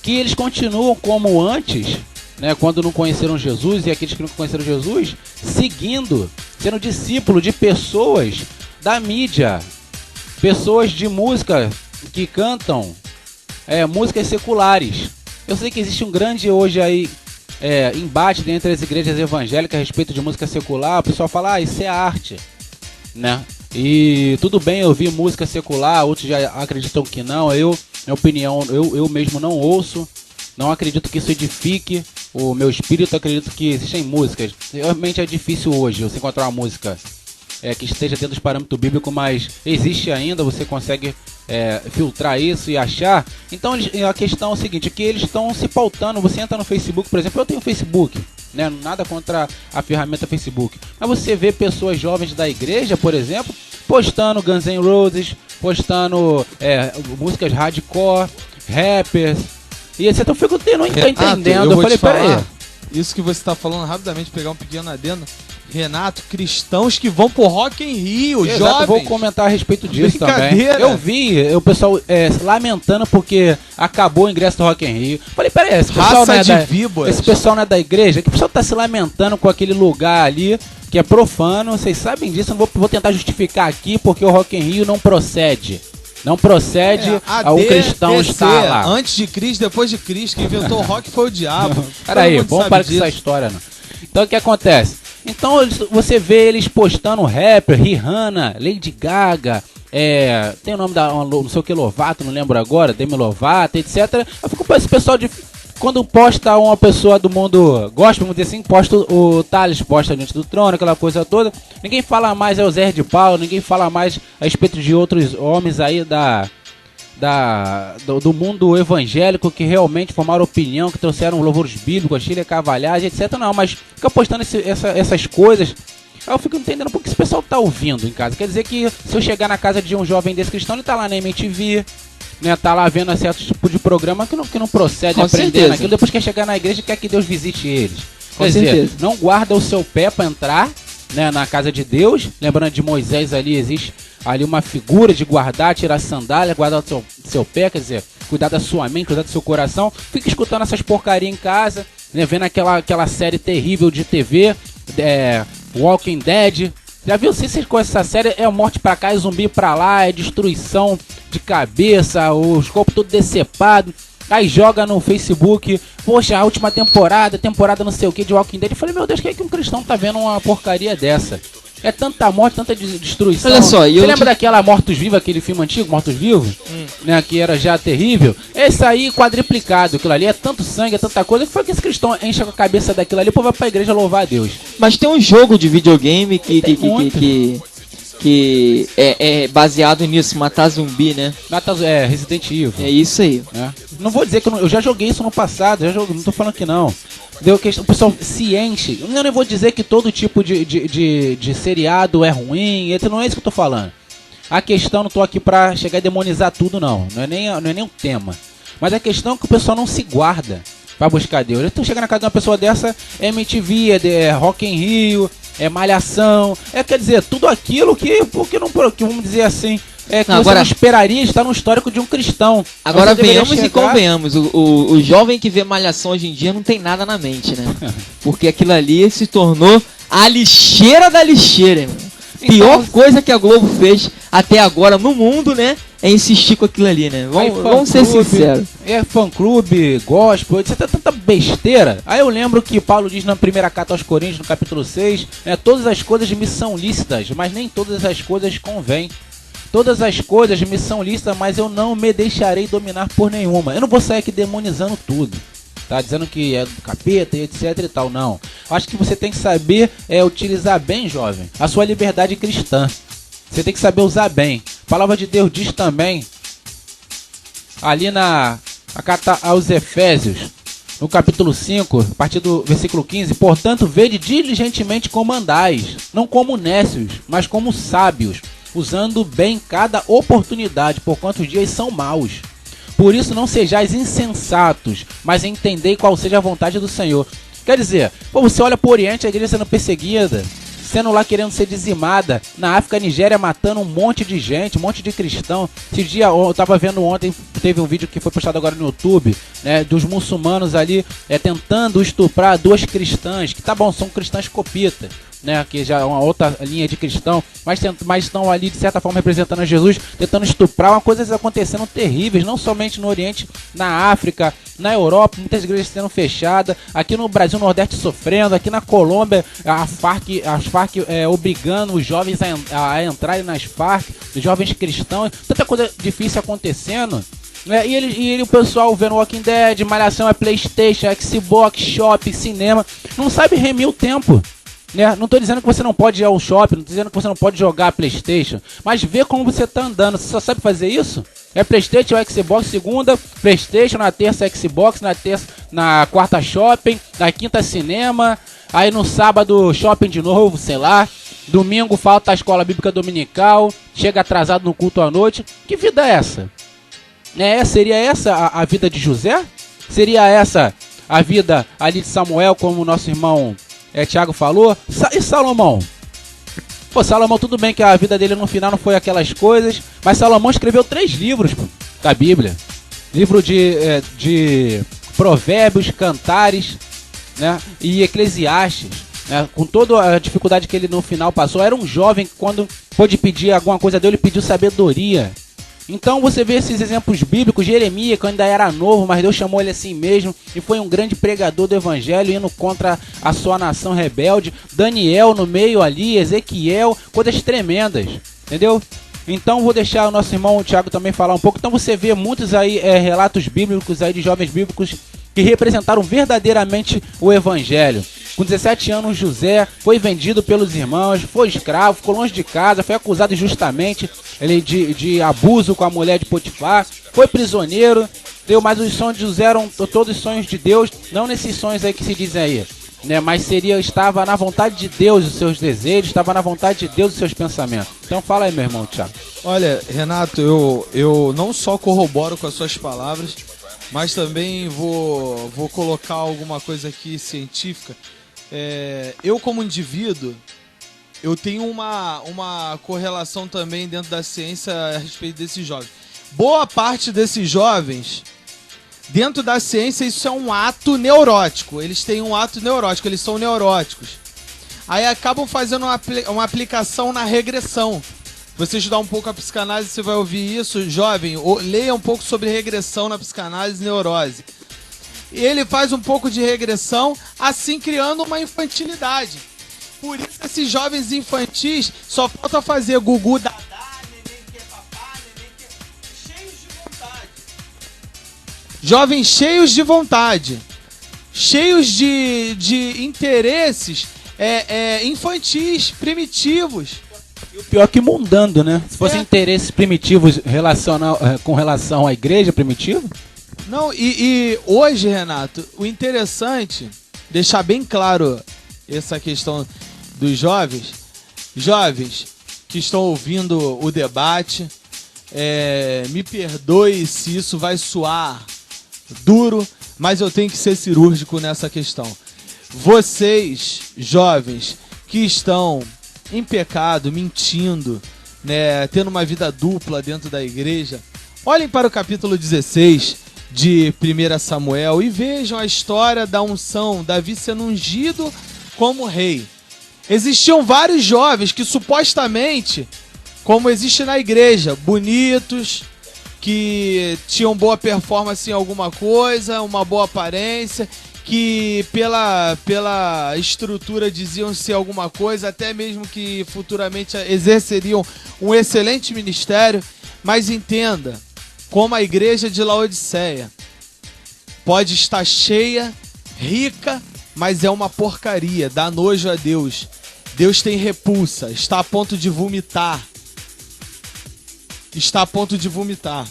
que eles continuam como antes, né, quando não conheceram Jesus, e aqueles que não conheceram Jesus, sendo discípulo de pessoas da mídia, pessoas de música que cantam músicas seculares. Eu sei que existe um grande hoje aí embate dentro das igrejas evangélicas a respeito de música secular. O pessoal fala, isso é arte, né? E tudo bem eu ouvir música secular, outros já acreditam que não. Minha opinião, eu mesmo não ouço, não acredito que isso edifique o meu espírito. Acredito que existem músicas, realmente é difícil hoje você encontrar uma música que esteja dentro dos parâmetros bíblicos, mas existe ainda, você consegue filtrar isso e achar. Então a questão é o seguinte, que eles estão se pautando. Você entra no Facebook, por exemplo, eu tenho Facebook, né? Nada contra a ferramenta Facebook, mas você vê pessoas jovens da igreja, por exemplo, postando Guns N' Roses, postando músicas hardcore, rappers, e etc. Eu fico não entendendo. Eu falei, peraí,
isso que você está falando, rapidamente pegar um pequeno adendo, Renato, cristãos que vão pro Rock in Rio,
exato,
jovens.
Eu vou comentar a respeito disso também. Eu vi o pessoal lamentando porque acabou o ingresso do Rock in Rio. Falei, peraí, esse pessoal não é da igreja? Que o pessoal tá se lamentando com aquele lugar ali que é profano. Vocês sabem disso, eu não vou tentar justificar aqui porque o Rock in Rio não procede. Não procede ao cristão estar lá.
Antes de Cristo, depois de Cristo, quem inventou o rock foi o diabo.
Peraí, vamos parar com essa história, não. Então o que acontece? Então você vê eles postando rapper, Rihanna, Lady Gaga, tem o nome da não sei o que, Lovato, não lembro agora, Demi Lovato, etc. Eu fico com esse pessoal quando posta uma pessoa do mundo gospel, vamos dizer assim, posta o Thales, posta Diante do Trono, aquela coisa toda. Ninguém fala mais o Zé de Paulo, ninguém fala mais a respeito de outros homens aí do mundo evangélico que realmente formaram opinião, que trouxeram louvores bíblicos, Chile Cavalhagem, etc. Não, mas fica postando essas coisas. Aí eu fico entendendo porque esse pessoal tá ouvindo em casa. Quer dizer que se eu chegar na casa de um jovem desse cristão, ele tá lá na MTV, né, tá lá vendo certo tipo de programa que não procede a aprender naquilo. Depois quer chegar na igreja e quer que Deus visite eles. Quer dizer, não guarda o seu pé para entrar, né, na casa de Deus. Lembrando de Moisés, ali existe ali uma figura de guardar, tirar a sandália, guardar o seu pé, quer dizer, cuidar da sua mente, cuidar do seu coração. Fica escutando essas porcarias em casa, né, vendo aquela série terrível de TV, Walking Dead. Já viu, se vocês conhecem essa série, é morte pra cá, é zumbi pra lá, é destruição de cabeça, os corpos todos decepados. Aí joga no Facebook, poxa, a última temporada não sei o que de Walking Dead. Eu falei, meu Deus, que é que um cristão tá vendo uma porcaria dessa? É tanta morte, tanta destruição.
Olha só,
você lembra daquela Mortos-Vivos, aquele filme antigo, Mortos-Vivos? Né, que era já terrível. Esse aí quadriplicado, aquilo ali é tanto sangue, é tanta coisa, que foi que esse cristão enche a cabeça daquilo ali, o povo vai pra igreja louvar a Deus.
Mas tem um jogo de videogame que Que é baseado nisso, matar zumbi, né?
Resident Evil.
É isso aí.
Não vou dizer que eu já joguei isso no passado, não tô falando que não. O pessoal se enche. Eu não vou dizer que todo tipo de seriado é ruim, não é isso que eu tô falando. A questão, não tô aqui pra chegar e demonizar tudo, não. Não é nem um tema. Mas a questão é que o pessoal não se guarda pra buscar Deus. Então chega na casa de uma pessoa dessa, é MTV, é Rock in Rio, é Malhação, quer dizer, tudo aquilo que vamos dizer assim, que você não esperaria estar no histórico de um cristão.
Agora venhamos e convenhamos, o jovem que vê Malhação hoje em dia não tem nada na mente, né? Porque aquilo ali se tornou a lixeira da lixeira, irmão. Pior coisa que a Globo fez até agora no mundo, né? É insistir com aquilo ali, né? Vamos ser sinceros.
Fã-clube, gospel, etc. Tanta besteira. Aí eu lembro que Paulo diz na primeira carta aos Coríntios, no capítulo 6, todas as coisas me são lícitas, mas nem todas as coisas convêm. Todas as coisas me são lícitas, mas eu não me deixarei dominar por nenhuma. Eu não vou sair aqui demonizando tudo. Tá dizendo que é do capeta e etc e tal, não. Acho que você tem que saber utilizar bem, jovem, a sua liberdade cristã. Você tem que saber usar bem. A palavra de Deus diz também, ali na carta aos Efésios, no capítulo 5, a partir do versículo 15, portanto, vede diligentemente como andais, não como nécios, mas como sábios, usando bem cada oportunidade, porquanto os dias são maus. Por isso não sejais insensatos, mas entendei qual seja a vontade do Senhor. Quer dizer, você olha para o Oriente, a igreja sendo perseguida, sendo lá querendo ser dizimada. Na África, Nigéria, matando um monte de gente, um monte de cristão. Esse dia, eu tava vendo ontem, teve um vídeo que foi postado agora no YouTube, né, dos muçulmanos ali tentando estuprar duas cristãs, que tá bom, são cristãs copitas, né, que já é uma outra linha de cristão, mas estão ali de certa forma representando a Jesus, tentando estuprar, coisas acontecendo terríveis, não somente no Oriente, na África, na Europa, muitas igrejas sendo fechadas, aqui no Brasil, no Nordeste sofrendo, aqui na Colômbia, as Farc obrigando os jovens a entrarem nas Farc, os jovens cristãos, tanta coisa difícil acontecendo. E o pessoal vendo Walking Dead, Malhação é PlayStation, Xbox, shopping, cinema, não sabe remir o tempo. Não tô dizendo que você não pode ir ao shopping, não tô dizendo que você não pode jogar PlayStation, mas vê como você tá andando. Você só sabe fazer isso? É PlayStation ou Xbox, segunda PlayStation, na terça Xbox, na quarta shopping, na quinta cinema, aí no sábado shopping de novo, sei lá. Domingo falta a escola bíblica dominical, chega atrasado no culto à noite. Que vida é essa? Seria essa a vida de José? Seria essa a vida ali de Samuel, como o nosso irmão Tiago falou? E Salomão? Salomão, tudo bem que a vida dele no final não foi aquelas coisas, mas Salomão escreveu 3 livros da Bíblia. Livro de Provérbios, Cantares, né, e Eclesiastes. Né, com toda a dificuldade que ele no final passou. Era um jovem que quando pôde pedir alguma coisa a Deus, ele pediu sabedoria. Então você vê esses exemplos bíblicos, Jeremias, que ainda era novo, mas Deus chamou ele assim mesmo, e foi um grande pregador do evangelho, indo contra a sua nação rebelde. Daniel no meio ali, Ezequiel, coisas tremendas, entendeu? Então vou deixar o nosso irmão Tiago também falar um pouco. Então você vê muitos aí relatos bíblicos aí de jovens bíblicos que representaram verdadeiramente o evangelho. Com 17 anos, José foi vendido pelos irmãos, foi escravo, ficou longe de casa, foi acusado injustamente de abuso com a mulher de Potifar, foi prisioneiro, mas os sonhos de José eram todos sonhos de Deus, não nesses sonhos aí que se dizem aí, né? Mas estava na vontade de Deus os seus desejos, estava na vontade de Deus os seus pensamentos. Então fala aí, meu irmão Thiago.
Olha, Renato, eu não só corroboro com as suas palavras, mas também vou colocar alguma coisa aqui científica. Eu como indivíduo, eu tenho uma correlação também dentro da ciência a respeito desses jovens. Boa parte desses jovens, dentro da ciência, isso é um ato neurótico. Eles têm um ato neurótico, eles são neuróticos. Aí acabam fazendo uma aplicação na regressão. Você estudar um pouco a psicanálise, você vai ouvir isso. Jovem, leia um pouco sobre regressão na psicanálise e neurose. Ele faz um pouco de regressão, assim criando uma infantilidade. Por isso esses jovens infantis só falta fazer gugu dadá, neném que papá, neném que... cheios de vontade. Jovens cheios de vontade, cheios de interesses infantis, primitivos.
E o pior é que mudando, né? Se fosse interesses primitivos com relação à igreja primitiva.
Não, e hoje, Renato, o interessante, deixar bem claro essa questão dos jovens que estão ouvindo o debate, me perdoe se isso vai soar duro, mas eu tenho que ser cirúrgico nessa questão. Vocês, jovens, que estão em pecado, mentindo, né, tendo uma vida dupla dentro da igreja, olhem para o capítulo 16 de 1 Samuel e vejam a história da unção, Davi sendo ungido como rei. Existiam vários jovens que supostamente, como existe na igreja, bonitos, que tinham boa performance em alguma coisa, uma boa aparência, que pela estrutura diziam ser alguma coisa, até mesmo que futuramente exerceriam um excelente ministério. Mas entenda, como a igreja de Laodiceia pode estar cheia, rica, mas é uma porcaria, dá nojo a Deus. Deus tem repulsa, está a ponto de vomitar. Está a ponto de vomitar.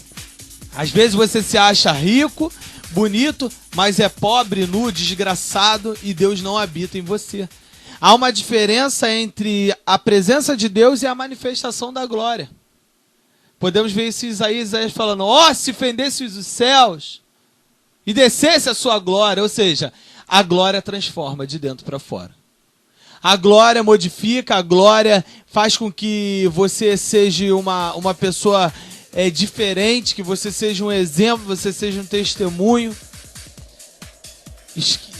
Às vezes você se acha rico, bonito, mas é pobre, nu, desgraçado e Deus não habita em você. Há uma diferença entre a presença de Deus e a manifestação da glória. Podemos ver isso em Isaías falando, se fendesse os céus e descesse a sua glória. Ou seja, a glória transforma de dentro para fora. A glória modifica, a glória faz com que você seja uma pessoa diferente, que você seja um exemplo, você seja um testemunho.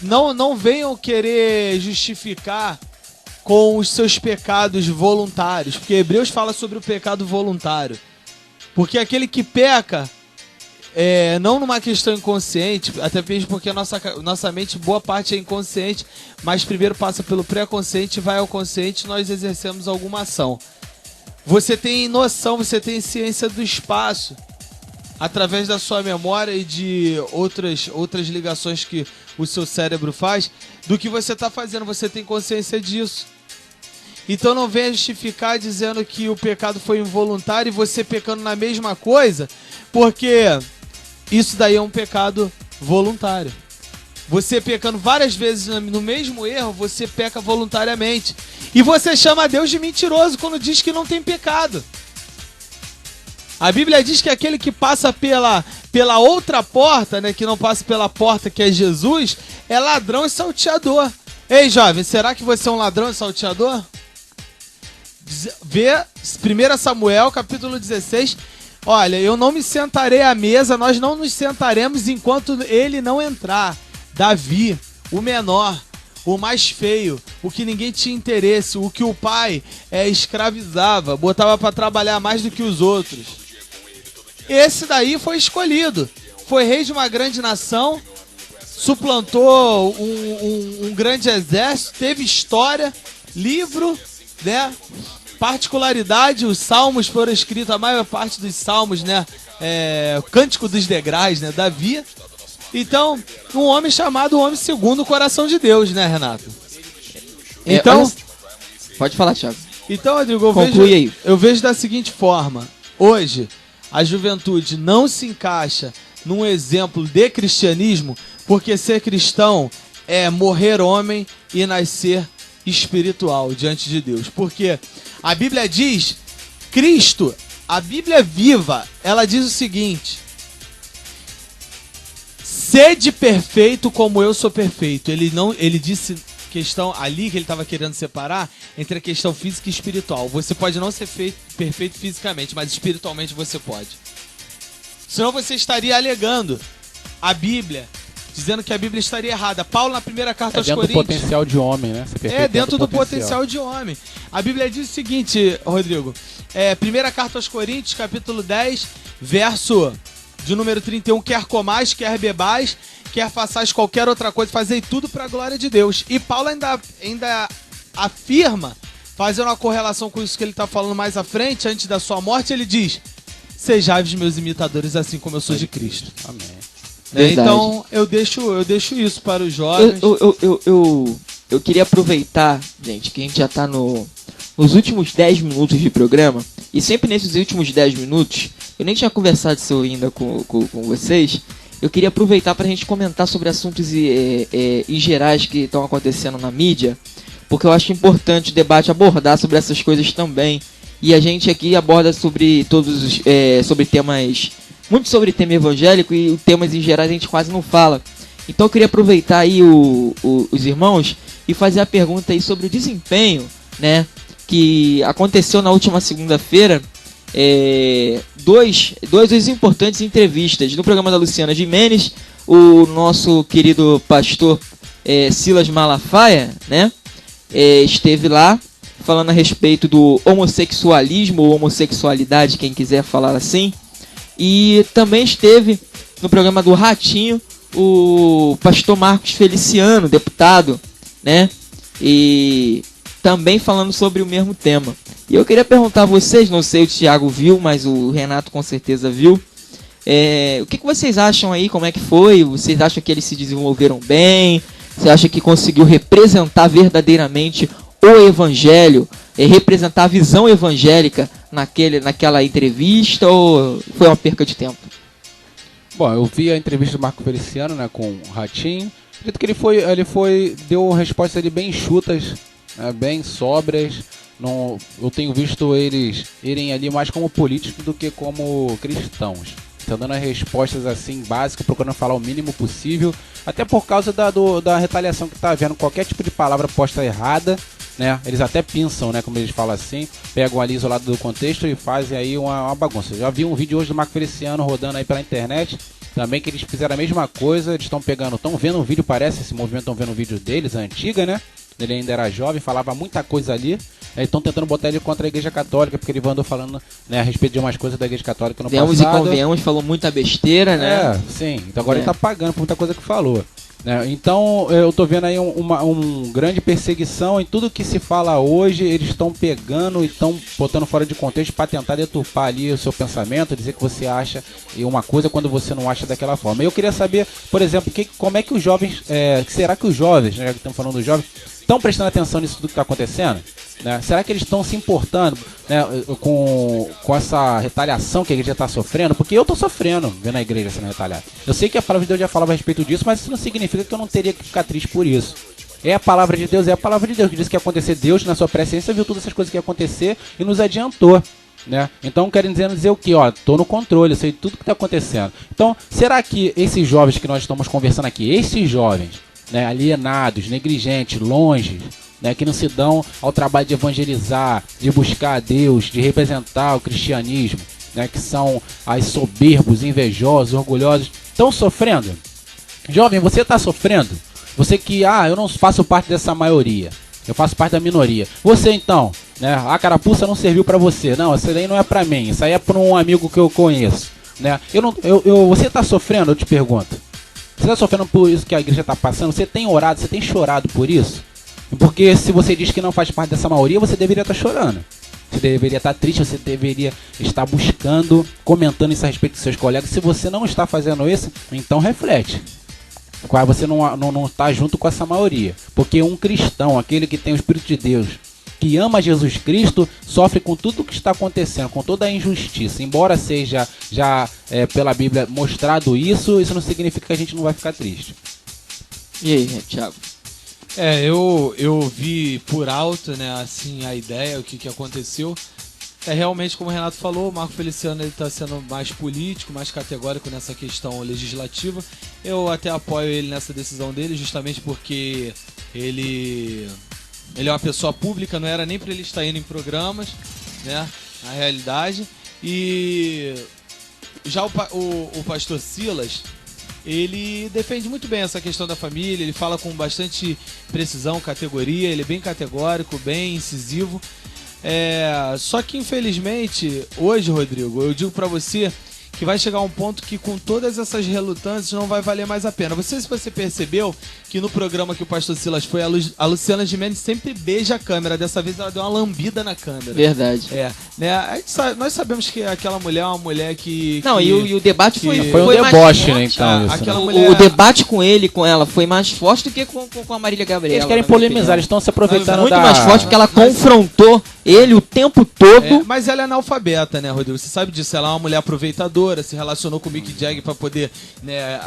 Não venham querer justificar com os seus pecados voluntários, porque Hebreus fala sobre o pecado voluntário. Porque aquele que peca, não numa questão inconsciente, até mesmo porque a nossa mente, boa parte é inconsciente, mas primeiro passa pelo pré-consciente, vai ao consciente, nós exercemos alguma ação. Você tem noção, você tem ciência do espaço, através da sua memória e de outras ligações que o seu cérebro faz, do que você está fazendo, você tem consciência disso. Então não venha justificar dizendo que o pecado foi involuntário e você pecando na mesma coisa, porque isso daí é um pecado voluntário. Você pecando várias vezes no mesmo erro, você peca voluntariamente. E você chama Deus de mentiroso quando diz que não tem pecado. A Bíblia diz que aquele que passa pela outra porta, né, que não passa pela porta que é Jesus, é ladrão e salteador. Ei, jovem, será que você é um ladrão e salteador? Vê 1 Samuel, capítulo 16. Olha, eu não me sentarei à mesa, nós não nos sentaremos enquanto ele não entrar. Davi, o menor, o mais feio, o que ninguém tinha interesse, o que o pai escravizava, botava para trabalhar mais do que os outros. Esse daí foi escolhido, foi rei de uma grande nação, suplantou um grande exército, teve história, livro, né? Particularidade, os salmos foram escritos, a maior parte dos salmos, né? O Cântico dos Degraus, né? Davi. Então, um homem chamado homem segundo o coração de Deus, né, Renato? Então,
pode falar, Thiago.
Então, Rodrigo, eu vejo da seguinte forma. Hoje, a juventude não se encaixa num exemplo de cristianismo, porque ser cristão é morrer homem e nascer espiritual diante de Deus. Porque a Bíblia diz, Cristo, a Bíblia viva, ela diz o seguinte: sede perfeito como eu sou perfeito. Ele disse questão ali que ele estava querendo separar entre a questão física e espiritual. Você pode não ser perfeito fisicamente, mas espiritualmente você pode. Senão você estaria alegando a Bíblia, dizendo que a Bíblia estaria errada. Paulo, na primeira carta aos Coríntios...
dentro do potencial de homem, né?
Dentro do potencial de homem. A Bíblia diz o seguinte, Rodrigo. Primeira carta aos Coríntios, capítulo 10, verso de número 31. Quer comais, quer bebais, quer façais qualquer outra coisa, fazei tudo para a glória de Deus. E Paulo ainda afirma, fazendo uma correlação com isso que ele está falando mais à frente, antes da sua morte, ele diz: sejais meus imitadores, assim como eu sou de Cristo.
Amém.
Então eu deixo isso para os jovens.
Eu queria aproveitar, gente, que a gente já tá no nos últimos 10 minutos de programa, e sempre nesses últimos 10 minutos, eu nem tinha conversado isso ainda com vocês, eu queria aproveitar para a gente comentar sobre assuntos em gerais que estão acontecendo na mídia, porque eu acho importante o debate abordar sobre essas coisas também. E a gente aqui aborda sobre sobre temas, muito sobre tema evangélico, e temas em gerais a gente quase não fala. Então eu queria aproveitar aí os irmãos e fazer a pergunta aí sobre o desempenho, né, que aconteceu na última segunda-feira. Duas importantes entrevistas no programa da Luciana Gimenez, o nosso querido pastor Silas Malafaia, né, esteve lá falando a respeito do homossexualismo ou homossexualidade, quem quiser falar assim, e também esteve no programa do Ratinho o pastor Marcos Feliciano, deputado, né, e também falando sobre o mesmo tema. E eu queria perguntar a vocês, não sei, o Thiago viu, mas o Renato com certeza viu. O que vocês acham aí, como é que foi? Vocês acham que eles se desenvolveram bem? Você acha que conseguiu representar verdadeiramente o evangelho? Representar a visão evangélica naquela entrevista, ou foi uma perca de tempo?
Bom, eu vi a entrevista do Marco Feliciano, né, com o Ratinho. Acredito que ele deu respostas ali bem enxutas, né, bem sóbrias. Eu tenho visto eles irem ali mais como políticos do que como cristãos. Estão dando as respostas assim básicas, procurando falar o mínimo possível, até por causa da retaliação que está havendo. Qualquer tipo de palavra posta errada, né, eles até pensam, né, como eles falam assim, pegam ali isolado do contexto e fazem aí uma bagunça. Eu já vi um vídeo hoje do Marco Feliciano rodando aí pela internet, também, que eles fizeram a mesma coisa. Eles estão vendo um vídeo, parece, esse movimento, estão vendo um vídeo deles, a antiga, né, ele ainda era jovem, falava muita coisa ali. Estão tentando botar ele contra a Igreja Católica, porque ele andou falando, né, a respeito de umas coisas da Igreja Católica no passado.
E convenhamos, falou muita besteira, né?
Sim. Então agora ele tá pagando por muita coisa que falou. Então eu tô vendo aí uma grande perseguição em tudo que se fala hoje. Eles estão pegando e estão botando fora de contexto para tentar deturpar ali o seu pensamento, dizer que você acha uma coisa quando você não acha daquela forma. Eu queria saber, por exemplo, como é que os jovens, será que os jovens, né, já que estamos falando dos jovens, estão prestando atenção nisso tudo que está acontecendo? Né? Será que eles estão se importando, né, com essa retaliação que a igreja está sofrendo? Porque eu estou sofrendo vendo a igreja sendo retaliada. Eu sei que a palavra de Deus já falava a respeito disso, mas isso não significa que eu não teria que ficar triste por isso. É a palavra de Deus, que diz que ia acontecer. Deus, na sua presciência, viu todas essas coisas que ia acontecer e nos adiantou. Né? Então querem dizer o que? Tô no controle, eu sei tudo que está acontecendo. Então, será que esses jovens que nós estamos conversando aqui, esses jovens, né, alienados, negligentes, longe, né, que não se dão ao trabalho de evangelizar, de buscar a Deus, de representar o cristianismo, né, que são as soberbos, invejosos, orgulhosos, estão sofrendo? Jovem, você está sofrendo? Você que, eu não faço parte dessa maioria, eu faço parte da minoria. Você então, né, a carapuça não serviu para você. Não, isso aí não é para mim, isso aí é para um amigo que eu conheço. Né? Você está sofrendo, eu te pergunto. Você está sofrendo por isso que a igreja está passando? Você tem orado, você tem chorado por isso? Porque se você diz que não faz parte dessa maioria, você deveria estar chorando. Você deveria estar triste, você deveria estar buscando, comentando isso a respeito dos seus colegas. Se você não está fazendo isso, então reflete. Você não está junto com essa maioria. Porque um cristão, aquele que tem o Espírito de Deus, que ama Jesus Cristo, sofre com tudo o que está acontecendo, com toda a injustiça. Embora seja já pela Bíblia mostrado isso não significa que a gente não vai ficar triste.
E aí, Thiago?
Eu vi por alto, né, assim, a ideia, o que aconteceu. Realmente, como o Renato falou, o Marco Feliciano está sendo mais político, mais categórico nessa questão legislativa. Eu até apoio ele nessa decisão dele, justamente porque ele é uma pessoa pública, não era nem para ele estar indo em programas, né, na realidade. E já o pastor Silas, ele defende muito bem essa questão da família, ele fala com bastante precisão, categoria, ele é bem categórico, bem incisivo. Só que infelizmente, hoje, Rodrigo, eu digo pra você que vai chegar um ponto que com todas essas relutâncias não vai valer mais a pena. Se você percebeu que no programa que o pastor Silas foi, a Luciana Gimenez sempre beija a câmera. Dessa vez ela deu uma lambida na câmera.
Verdade.
Né? Nós sabemos que aquela mulher é uma mulher que...
Não, e o debate foi
um deboche, né, então.
O debate com ele, com ela, foi mais forte do que com a Marília Gabriela.
Eles querem polemizar, eles estão se aproveitando
muito mais forte, porque ela confrontou ele o tempo todo.
Mas ela é analfabeta, né, Rodrigo? Você sabe disso. Ela é uma mulher aproveitadora, se relacionou com o Mick Jagger pra poder, né,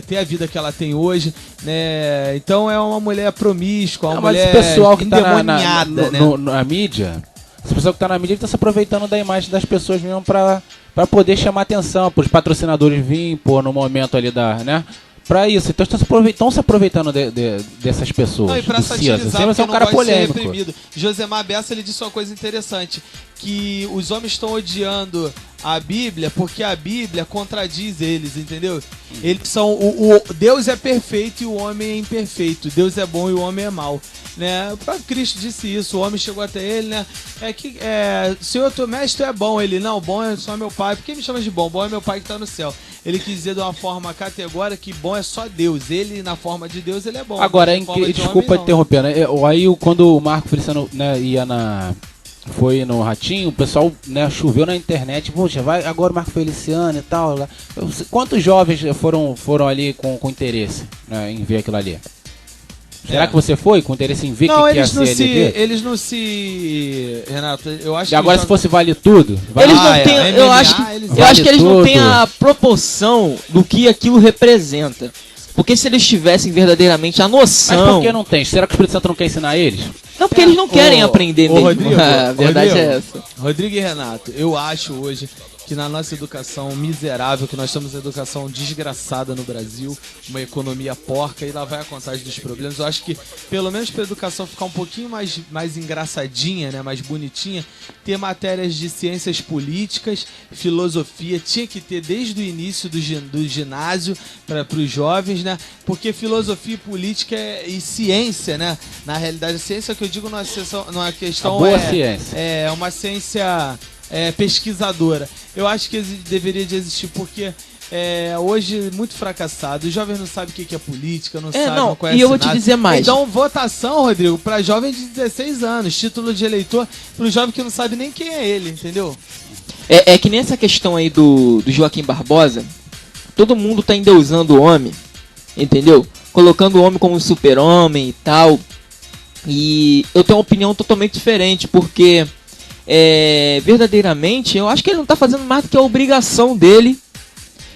ter a vida que ela tem hoje, né? Então é uma mulher promíscua, uma mulher
mas esse pessoal que
endemoniada,
tá na mídia, esse pessoal que tá na mídia, ele tá se aproveitando da imagem das pessoas mesmo pra poder chamar atenção, pros patrocinadores virem, pô, no momento ali né? Pra isso, então estão se aproveitando dessas pessoas.
Não, e pra satirizar,
você é um cara polêmico.
Josemar Bessa, ele disse uma coisa interessante, que os homens estão odiando a Bíblia porque a Bíblia contradiz eles, entendeu? Eles são Deus é perfeito e o homem é imperfeito. Deus é bom e o homem é mau, né? O próprio Cristo disse isso. O homem chegou até ele, né? Senhor, teu mestre é bom. Ele, não, bom é só meu pai. Por que me chamas de bom? Bom é meu pai que está no céu. Ele quis dizer de uma forma categórica que bom é só Deus. Ele, na forma de Deus, ele é bom.
Agora, desculpa interromper, né? Aí quando o Marco Feliciano, né, foi no Ratinho, o pessoal, né, choveu na internet, poxa, vai agora o Marco Feliciano e tal. Quantos jovens foram ali com interesse, né, em ver aquilo ali? Será que você foi com interesse em ver
não,
que ia ser
eles não se... Renato, eu acho
e agora se fosse vale tudo?
Eles não têm... Eu acho que eles não têm a proporção do que aquilo representa. Porque se eles tivessem verdadeiramente a noção...
Mas por que não tem? Será que o Espírito Santo não quer ensinar eles?
Não, porque eles não querem aprender mesmo.
Rodrigo,
a verdade é essa.
Rodrigo e Renato, eu acho hoje que na nossa educação miserável, que nós temos uma educação desgraçada no Brasil, uma economia porca, e lá vai a contagem dos problemas. Eu acho que, pelo menos para a educação ficar um pouquinho mais engraçadinha, né, mais bonitinha, ter matérias de ciências políticas, filosofia, tinha que ter desde o início do ginásio para os jovens, né, porque filosofia e política e ciência, né, na realidade a ciência que eu digo numa questão
ciência.
É uma ciência pesquisadora. Eu acho que deveria de existir, porque hoje muito fracassado. Os jovens não sabem o que é política, não conhecem
e eu vou te dizer mais.
Então, votação, Rodrigo, para jovem de 16 anos, título de eleitor, para o jovem que não sabe nem quem é ele, entendeu?
É que nessa questão aí do Joaquim Barbosa, todo mundo tá endeusando o homem, entendeu? Colocando o homem como um super-homem e tal. E eu tenho uma opinião totalmente diferente, porque verdadeiramente eu acho que ele não está fazendo mais do que a obrigação dele.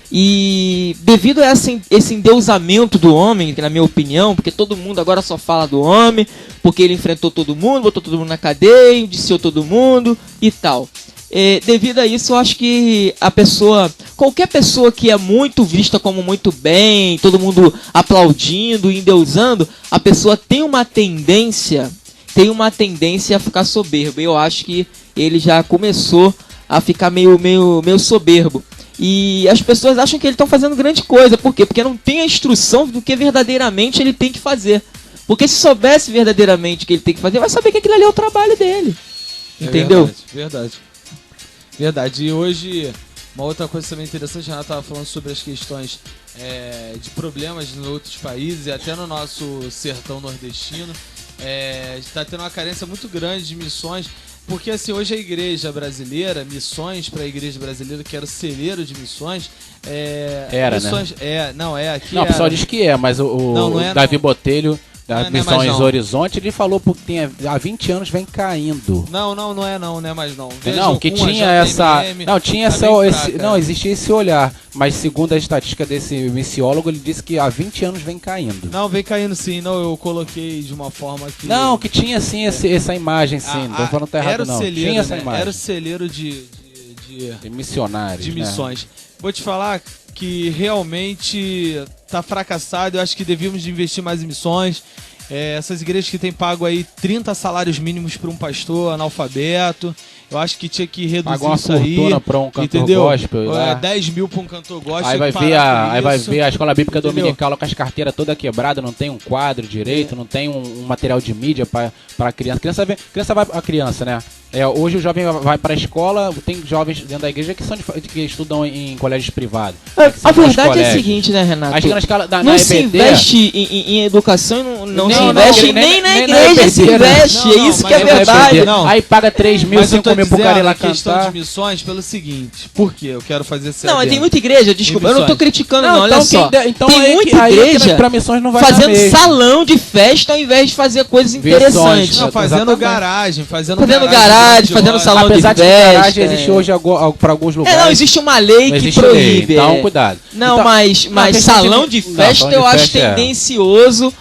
E devido a esse endeusamento do homem, na minha opinião, porque todo mundo agora só fala do homem, porque ele enfrentou todo mundo, botou todo mundo na cadeia, indiciou todo mundo e tal. Devido a isso, eu acho que qualquer pessoa que é muito vista como muito bem, todo mundo aplaudindo, endeusando, a pessoa tem uma tendência a ficar soberbo. Eu acho que ele já começou a ficar meio soberbo. E as pessoas acham que ele está fazendo grande coisa. Por quê? Porque não tem a instrução do que verdadeiramente ele tem que fazer. Porque se soubesse verdadeiramente o que ele tem que fazer, vai saber que aquilo ali é o trabalho dele. Entendeu?
Verdade. E hoje, uma outra coisa também interessante, a Renata estava falando sobre as questões de problemas em outros países e até no nosso sertão nordestino. Está tendo uma carência muito grande de missões. Porque assim, hoje a igreja brasileira, missões para a igreja brasileira, que era o celeiro de missões, missões,
né?
Aqui
não, o pessoal diz que mas o Davi Botelho, da Missões Horizonte, ele falou porque há 20 anos vem caindo.
Não é mais não.
Não, que tinha existia esse olhar, mas segundo a estatística desse missiólogo, ele disse que há 20 anos vem caindo.
Não, vem caindo sim, eu coloquei de uma forma que...
Não, que tinha sim essa imagem sim, não tô falando que tá errado não.
Celeiro,
tinha essa imagem.
Era o celeiro de
missionários,
de missões. Vou te falar que realmente tá fracassado. Eu acho que devíamos investir mais em missões. Essas igrejas que têm pago aí 30 salários mínimos para um pastor analfabeto, eu acho que tinha que reduzir
pagar uma
isso aí.
Fortuna para um cantor
entendeu?
Gospel.
10 mil para um cantor gospel.
Aí vai ver a escola bíblica dominical com as carteiras toda quebrada, não tem um quadro direito, não tem um material de mídia para criança. Criança vai a criança, né? Hoje o jovem vai para a escola, tem jovens dentro da igreja que estudam em colégios privados.
A verdade é a seguinte, né, Renato?
Acho que na escala,
não se investe em educação e não se investe nem na igreja se investe. É isso que é verdade.
Aí paga 3 mil, 5 mil pro cara ir lá cantar.
Questão de missões pelo seguinte, por quê? Eu quero fazer esse
Não, tem muita igreja, desculpa, eu não tô criticando não, olha só.
Então
tem muita igreja
pra missões não vai
fazendo salão de festa ao invés de fazer coisas interessantes.
Não, fazendo garagem, fazendo
salão
apesar
de festa.
Garagem existe hoje para alguns lugares.
Não, existe uma lei que proíbe.
Então, cuidado.
Não, então, mas salão de festa eu acho tendencioso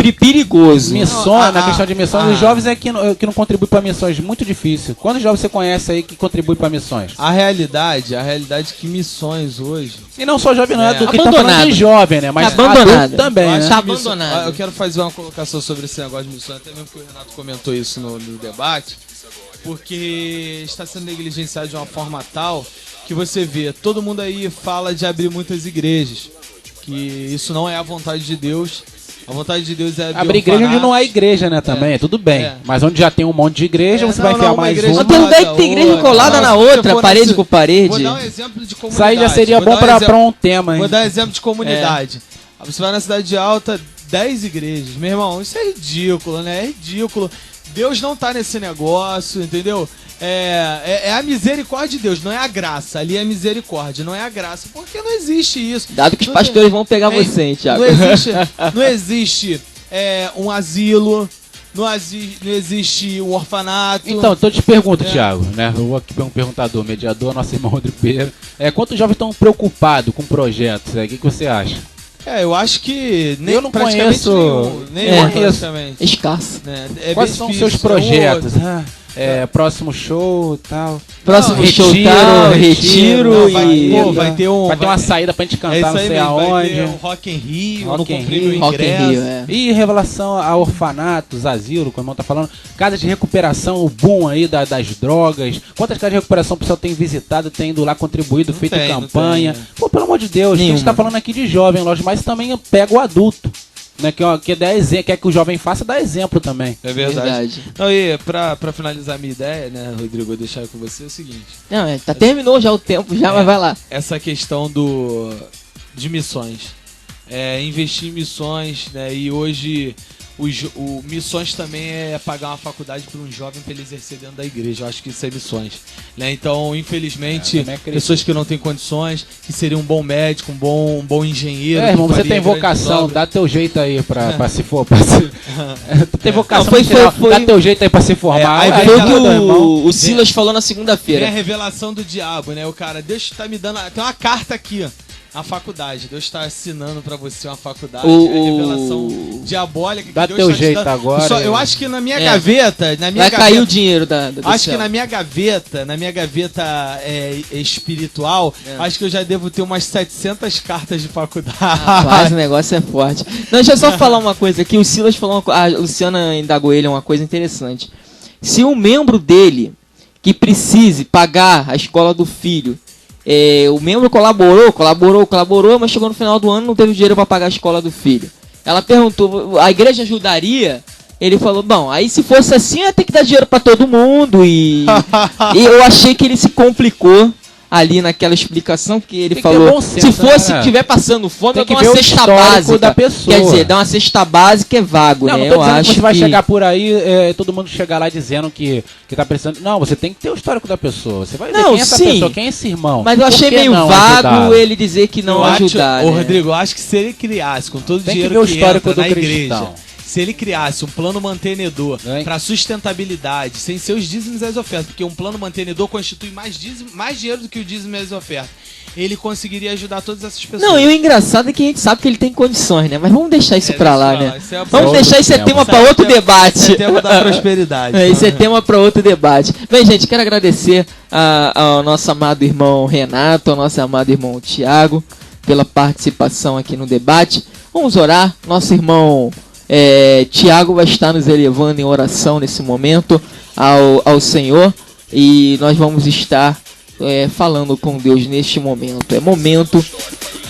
e perigoso.
Missões, na questão de missões, os jovens é que não contribuem para missões, muito difícil. Quantos jovens você conhece aí que contribuem para missões?
A realidade é que missões hoje...
E não só jovem, não é adulto, que tá falando de jovem, né? Mas
abandonado
também, né?
Tá abandonado.
Eu quero fazer uma colocação sobre esse negócio de missões, até mesmo que o Renato comentou isso no debate, porque está sendo negligenciado de uma forma tal que você vê, todo mundo aí fala de abrir muitas igrejas, que isso não é a vontade de Deus. A vontade de Deus é
abrir igreja onde não há igreja, né, também, tudo bem. Mas onde já tem um monte de igreja, você vai enfiar mais uma.
Tem lugar que tem igreja colada na outra, parede com parede.
Vou dar um exemplo de comunidade.
Isso aí já seria bom pra um tema, hein?
Vou dar um exemplo de comunidade. Você vai na cidade alta, 10 igrejas. Meu irmão, isso é ridículo, né? É ridículo. Deus não tá nesse negócio, entendeu? É a misericórdia de Deus, não é a graça. Ali é a misericórdia, não é a graça. Porque não existe isso.
Dado que os pastores vão pegar você, hein, Thiago?
Não existe um asilo, não existe um orfanato.
Então, eu te pergunto, Thiago, né? Eu vou aqui um perguntador, mediador, nosso irmão Rodrigo Pereira. Quantos jovens estão preocupados com projetos? O que você acha?
Eu acho que
nem eu não conheço
nenhum praticamente.
Escasso.
Quais são os seus projetos? Próximo show e tal.
Próximo show tal, retiro e...
vai ter
uma saída pra gente cantar, não sei aonde.
Vai ter um Rock in Rio, eu não comprei meu ingresso.
E em relação a orfanatos, asilo, como o irmão tá falando, casas de recuperação, o boom aí das drogas. Quantas casas de recuperação o pessoal tem visitado, tem ido lá contribuído, feito campanha? Pô, pelo amor de Deus, a gente tá falando aqui de jovem, lógico, mas também pega o adulto. Né, quer que o jovem faça, dá exemplo também.
É verdade. Então, e pra finalizar a minha ideia, né, Rodrigo, eu vou deixar com você o seguinte.
Não, terminou já o tempo, mas vai lá.
Essa questão de missões. Investir em missões, né, e hoje missões também é pagar uma faculdade para um jovem para ele exercer dentro da igreja. Eu acho que isso é missões, né? Então, infelizmente, pessoas que não têm condições, que seria um bom médico, um bom engenheiro.
Irmão, você tem vocação, dá teu jeito aí pra se for. Tem vocação, dá teu jeito aí pra se formar.
Foi o que o Silas falou na segunda-feira.
É a revelação do diabo, né? O cara, Deus tá me dando. Tem uma carta aqui, ó. A faculdade, Deus está assinando pra você uma faculdade, a revelação diabólica que
dá
Deus
teu
tá
jeito agora.
Eu acho que na minha gaveta,
vai cair o dinheiro
acho que na minha gaveta espiritual, acho que eu já devo ter umas 700 cartas de faculdade.
Mas o negócio é forte. Não, deixa eu só falar uma coisa aqui. O Silas falou a Luciana indagou ele uma coisa interessante. Se um membro dele que precise pagar a escola do filho, o membro colaborou, mas chegou no final do ano e não teve dinheiro para pagar a escola do filho. Ela perguntou, a igreja ajudaria? Ele falou, bom, aí se fosse assim, ia ter que dar dinheiro para todo mundo. E eu achei que ele se complicou ali naquela explicação, porque ele falou, se tiver passando fome, eu dou uma cesta básica
da pessoa.
Quer dizer, dar uma cesta básica é vago,
não,
né?
Eu acho que você vai chegar por aí, todo mundo chegar lá dizendo que tá precisando. Não, você tem que ter o histórico da pessoa. Você vai ver quem é essa pessoa, quem é esse irmão.
Mas eu achei meio vago ele dizer que não ajudar.
Rodrigo, eu acho que se ele criasse com todo o dinheiro que entra na igreja, se ele criasse um plano mantenedor para sustentabilidade, sem seus dízimos e as ofertas, porque um plano mantenedor constitui mais dinheiro do que o dízimo e as ofertas, ele conseguiria ajudar todas essas pessoas.
Não, e o engraçado é que a gente sabe que ele tem condições, né? Mas vamos deixar isso pra lá, né? Vamos deixar esse tema pra outro debate. Esse
é tema da prosperidade.
Esse é tema pra outro debate. Bem, gente, quero agradecer ao nosso amado irmão Renato, ao nosso amado irmão Thiago, pela participação aqui no debate. Vamos orar. Nosso irmão Thiago vai estar nos elevando em oração nesse momento ao Senhor, e nós vamos estar falando com Deus neste momento. É momento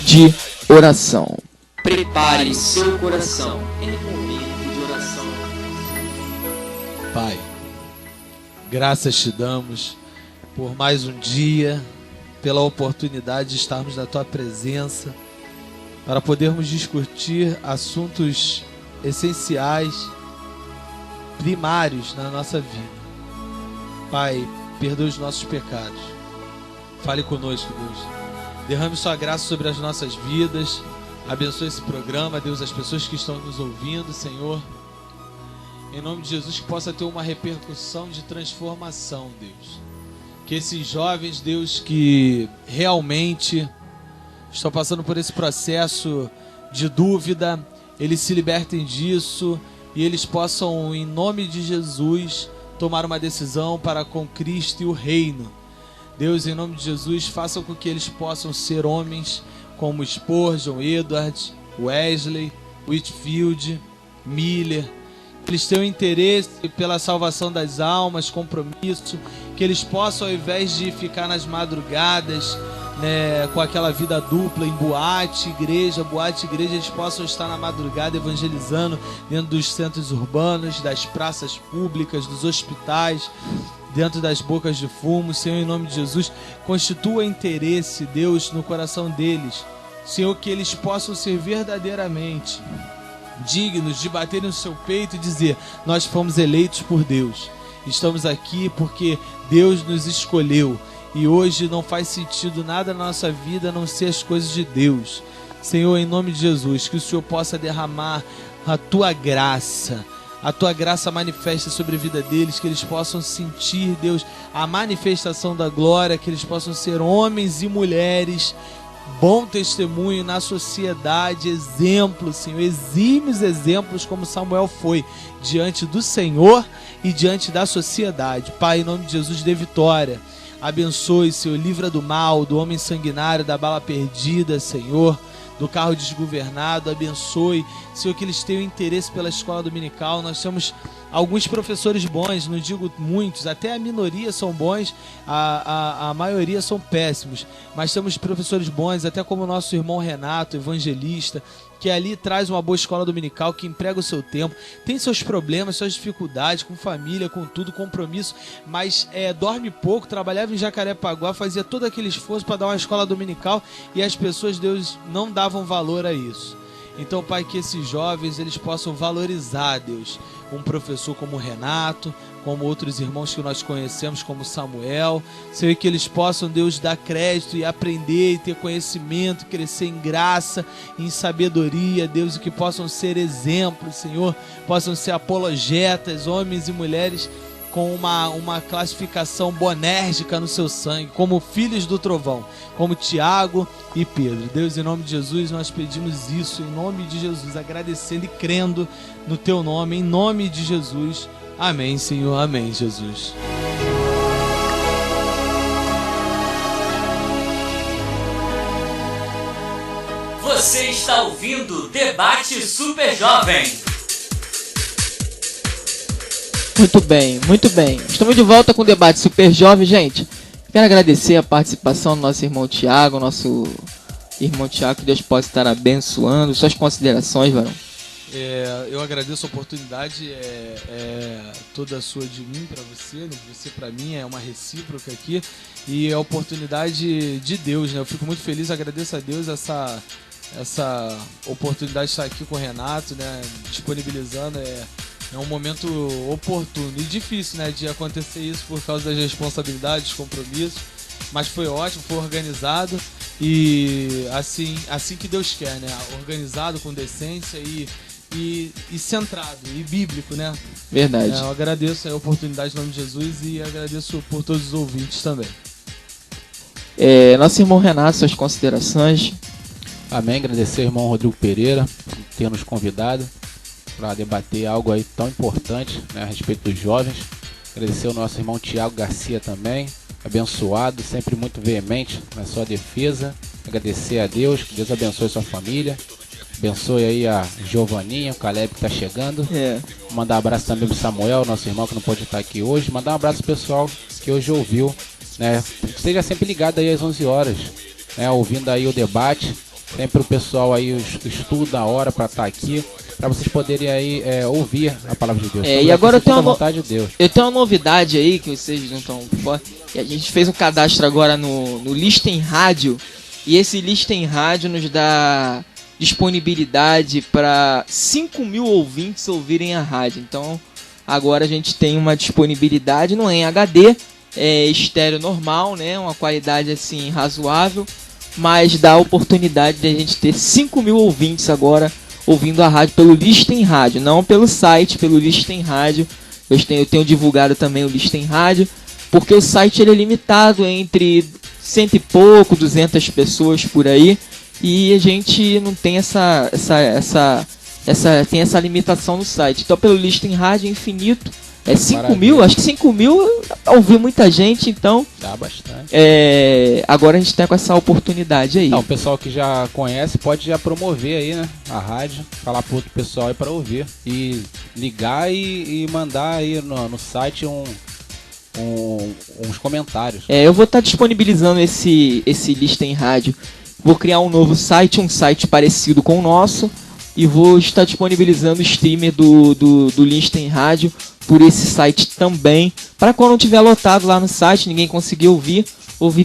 de oração. Prepare seu coração em momento de oração.
Pai, graças te damos por mais um dia, pela oportunidade de estarmos na tua presença, para podermos discutir assuntos essenciais, primários na nossa vida. Pai, perdoa os nossos pecados. Fale conosco, Deus. Derrame sua graça sobre as nossas vidas. Abençoe esse programa, Deus, as pessoas que estão nos ouvindo, Senhor. Em nome de Jesus, que possa ter uma repercussão de transformação, Deus. Que esses jovens, Deus, que realmente estão passando por esse processo de dúvida, eles se libertem disso e eles possam, em nome de Jesus, tomar uma decisão para com Cristo e o reino. Deus, em nome de Jesus, faça com que eles possam ser homens como Spurgeon, Edwards, Wesley, Whitefield, Miller. Eles tenham interesse pela salvação das almas, compromisso, que eles possam, ao invés de ficar nas madrugadas, né, com aquela vida dupla em boate, igreja, eles possam estar na madrugada evangelizando dentro dos centros urbanos, das praças públicas, dos hospitais, dentro das bocas de fumo. Senhor, em nome de Jesus, constitua interesse, Deus, no coração deles. Senhor, que eles possam ser verdadeiramente dignos de bater no seu peito e dizer: nós fomos eleitos por Deus, estamos aqui porque Deus nos escolheu e hoje não faz sentido nada na nossa vida a não ser as coisas de Deus. Senhor, em nome de Jesus, que o Senhor possa derramar a tua graça manifesta sobre a vida deles, que eles possam sentir, Deus, a manifestação da glória, que eles possam ser homens e mulheres, bom testemunho na sociedade, exemplos, Senhor, exímios exemplos como Samuel foi diante do Senhor e diante da sociedade. Pai, em nome de Jesus, dê vitória. Abençoe, Senhor, livra do mal, do homem sanguinário, da bala perdida, Senhor, do carro desgovernado. Abençoe, Senhor, que eles tenham interesse pela escola dominical. Nós temos alguns professores bons, não digo muitos, até a minoria são bons, a maioria são péssimos, mas temos professores bons, até como o nosso irmão Renato, evangelista, que ali traz uma boa escola dominical, que emprega o seu tempo, tem seus problemas, suas dificuldades com família, com tudo, compromisso, mas dorme pouco, trabalhava em Jacarepaguá, fazia todo aquele esforço para dar uma escola dominical e as pessoas, Deus, não davam valor a isso. Então, Pai, que esses jovens eles possam valorizar, Deus, um professor como o Renato, como outros irmãos que nós conhecemos, como Samuel. Senhor, que eles possam, Deus, dar crédito e aprender e ter conhecimento, crescer em graça, em sabedoria, Deus, e que possam ser exemplos, Senhor, possam ser apologetas, homens e mulheres com uma classificação bonérgica no seu sangue, como filhos do trovão, como Tiago e Pedro. Deus, em nome de Jesus, nós pedimos isso, em nome de Jesus, agradecendo e crendo no teu nome, em nome de Jesus. Amém, Senhor, amém, Jesus.
Você está ouvindo Debate Super Jovem.
Muito bem, muito bem. Estamos de volta com o Debate Super Jovem, gente. Quero agradecer a participação do nosso irmão Tiago, que Deus possa estar abençoando. Suas considerações, varão.
Eu agradeço a oportunidade, toda sua de mim para você, você para mim, é uma recíproca aqui, e a oportunidade de Deus, né? Eu fico muito feliz, agradeço a Deus essa oportunidade de estar aqui com o Renato, né? Disponibilizando, é um momento oportuno e difícil, né, de acontecer isso por causa das responsabilidades, compromissos, mas foi ótimo, foi organizado e assim que Deus quer, né? Organizado, com decência e centrado e bíblico, né?
Verdade.
Eu agradeço a oportunidade em nome de Jesus e agradeço por todos os ouvintes também.
Nosso irmão Renato, suas considerações.
Amém, agradecer ao irmão Rodrigo Pereira por ter nos convidado para debater algo aí tão importante, né, a respeito dos jovens. Agradecer ao nosso irmão Tiago Garcia também, abençoado, sempre muito veemente na sua defesa. Agradecer a Deus, que Deus abençoe sua família, abençoe aí a Giovaninha, o Caleb que está chegando. Mandar um abraço também pro Samuel, nosso irmão que não pode estar aqui hoje. Mandar um abraço pro pessoal que hoje ouviu, né? Esteja sempre ligado aí às 11 horas, né, ouvindo aí o debate. Sempre o pessoal aí estuda a hora para estar aqui, para vocês poderem aí ouvir a palavra de Deus.
E agora eu tenho
vontade de Deus.
Eu tenho uma novidade aí que vocês não estão fora. A gente fez um cadastro agora no Listen Rádio, e esse Listen Rádio nos dá disponibilidade para 5.000 ouvintes ouvirem a rádio. Então agora a gente tem uma disponibilidade, não é em HD, é estéreo normal, né? Uma qualidade assim razoável, mas dá a oportunidade de a gente ter 5.000 ouvintes agora ouvindo a rádio pelo Listen Rádio, não pelo site, pelo Listen Rádio. Eu tenho divulgado também o Listen Rádio, porque o site ele é limitado entre 100 e pouco, 200 pessoas por aí, e a gente não tem tem essa limitação no site. Então pelo Listen Rádio é infinito. 5.000, acho que 5.000 ouviu muita gente, então
dá bastante.
Agora a gente tá com essa oportunidade aí.
O pessoal que já conhece pode já promover aí, né, a rádio, falar pro outro pessoal aí para ouvir e ligar e mandar aí no site uns comentários.
Eu vou estar disponibilizando esse Listen Rádio. Vou criar um novo site, um site parecido com o nosso, e vou estar disponibilizando o streamer do Listen Rádio por esse site também, para quando tiver lotado lá no site, ninguém conseguir ouvir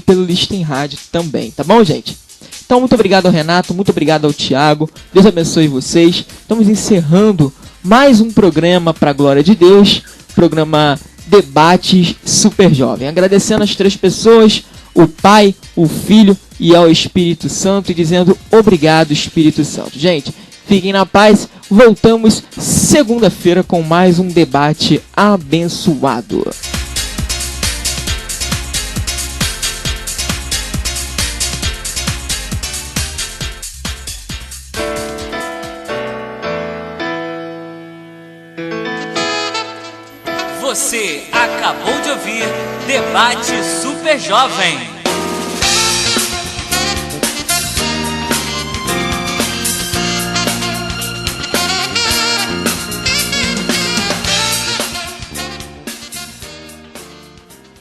pelo Listen Rádio também, tá bom, gente? Então, muito obrigado ao Renato, muito obrigado ao Thiago, Deus abençoe vocês. Estamos encerrando mais um programa para a glória de Deus, programa Debates Super Jovem. Agradecendo as 3 pessoas, o Pai, o Filho e ao Espírito Santo, e dizendo obrigado, Espírito Santo. Gente, fiquem na paz, voltamos segunda-feira com mais um debate abençoado.
Você acabou de ouvir Debate Super Jovem.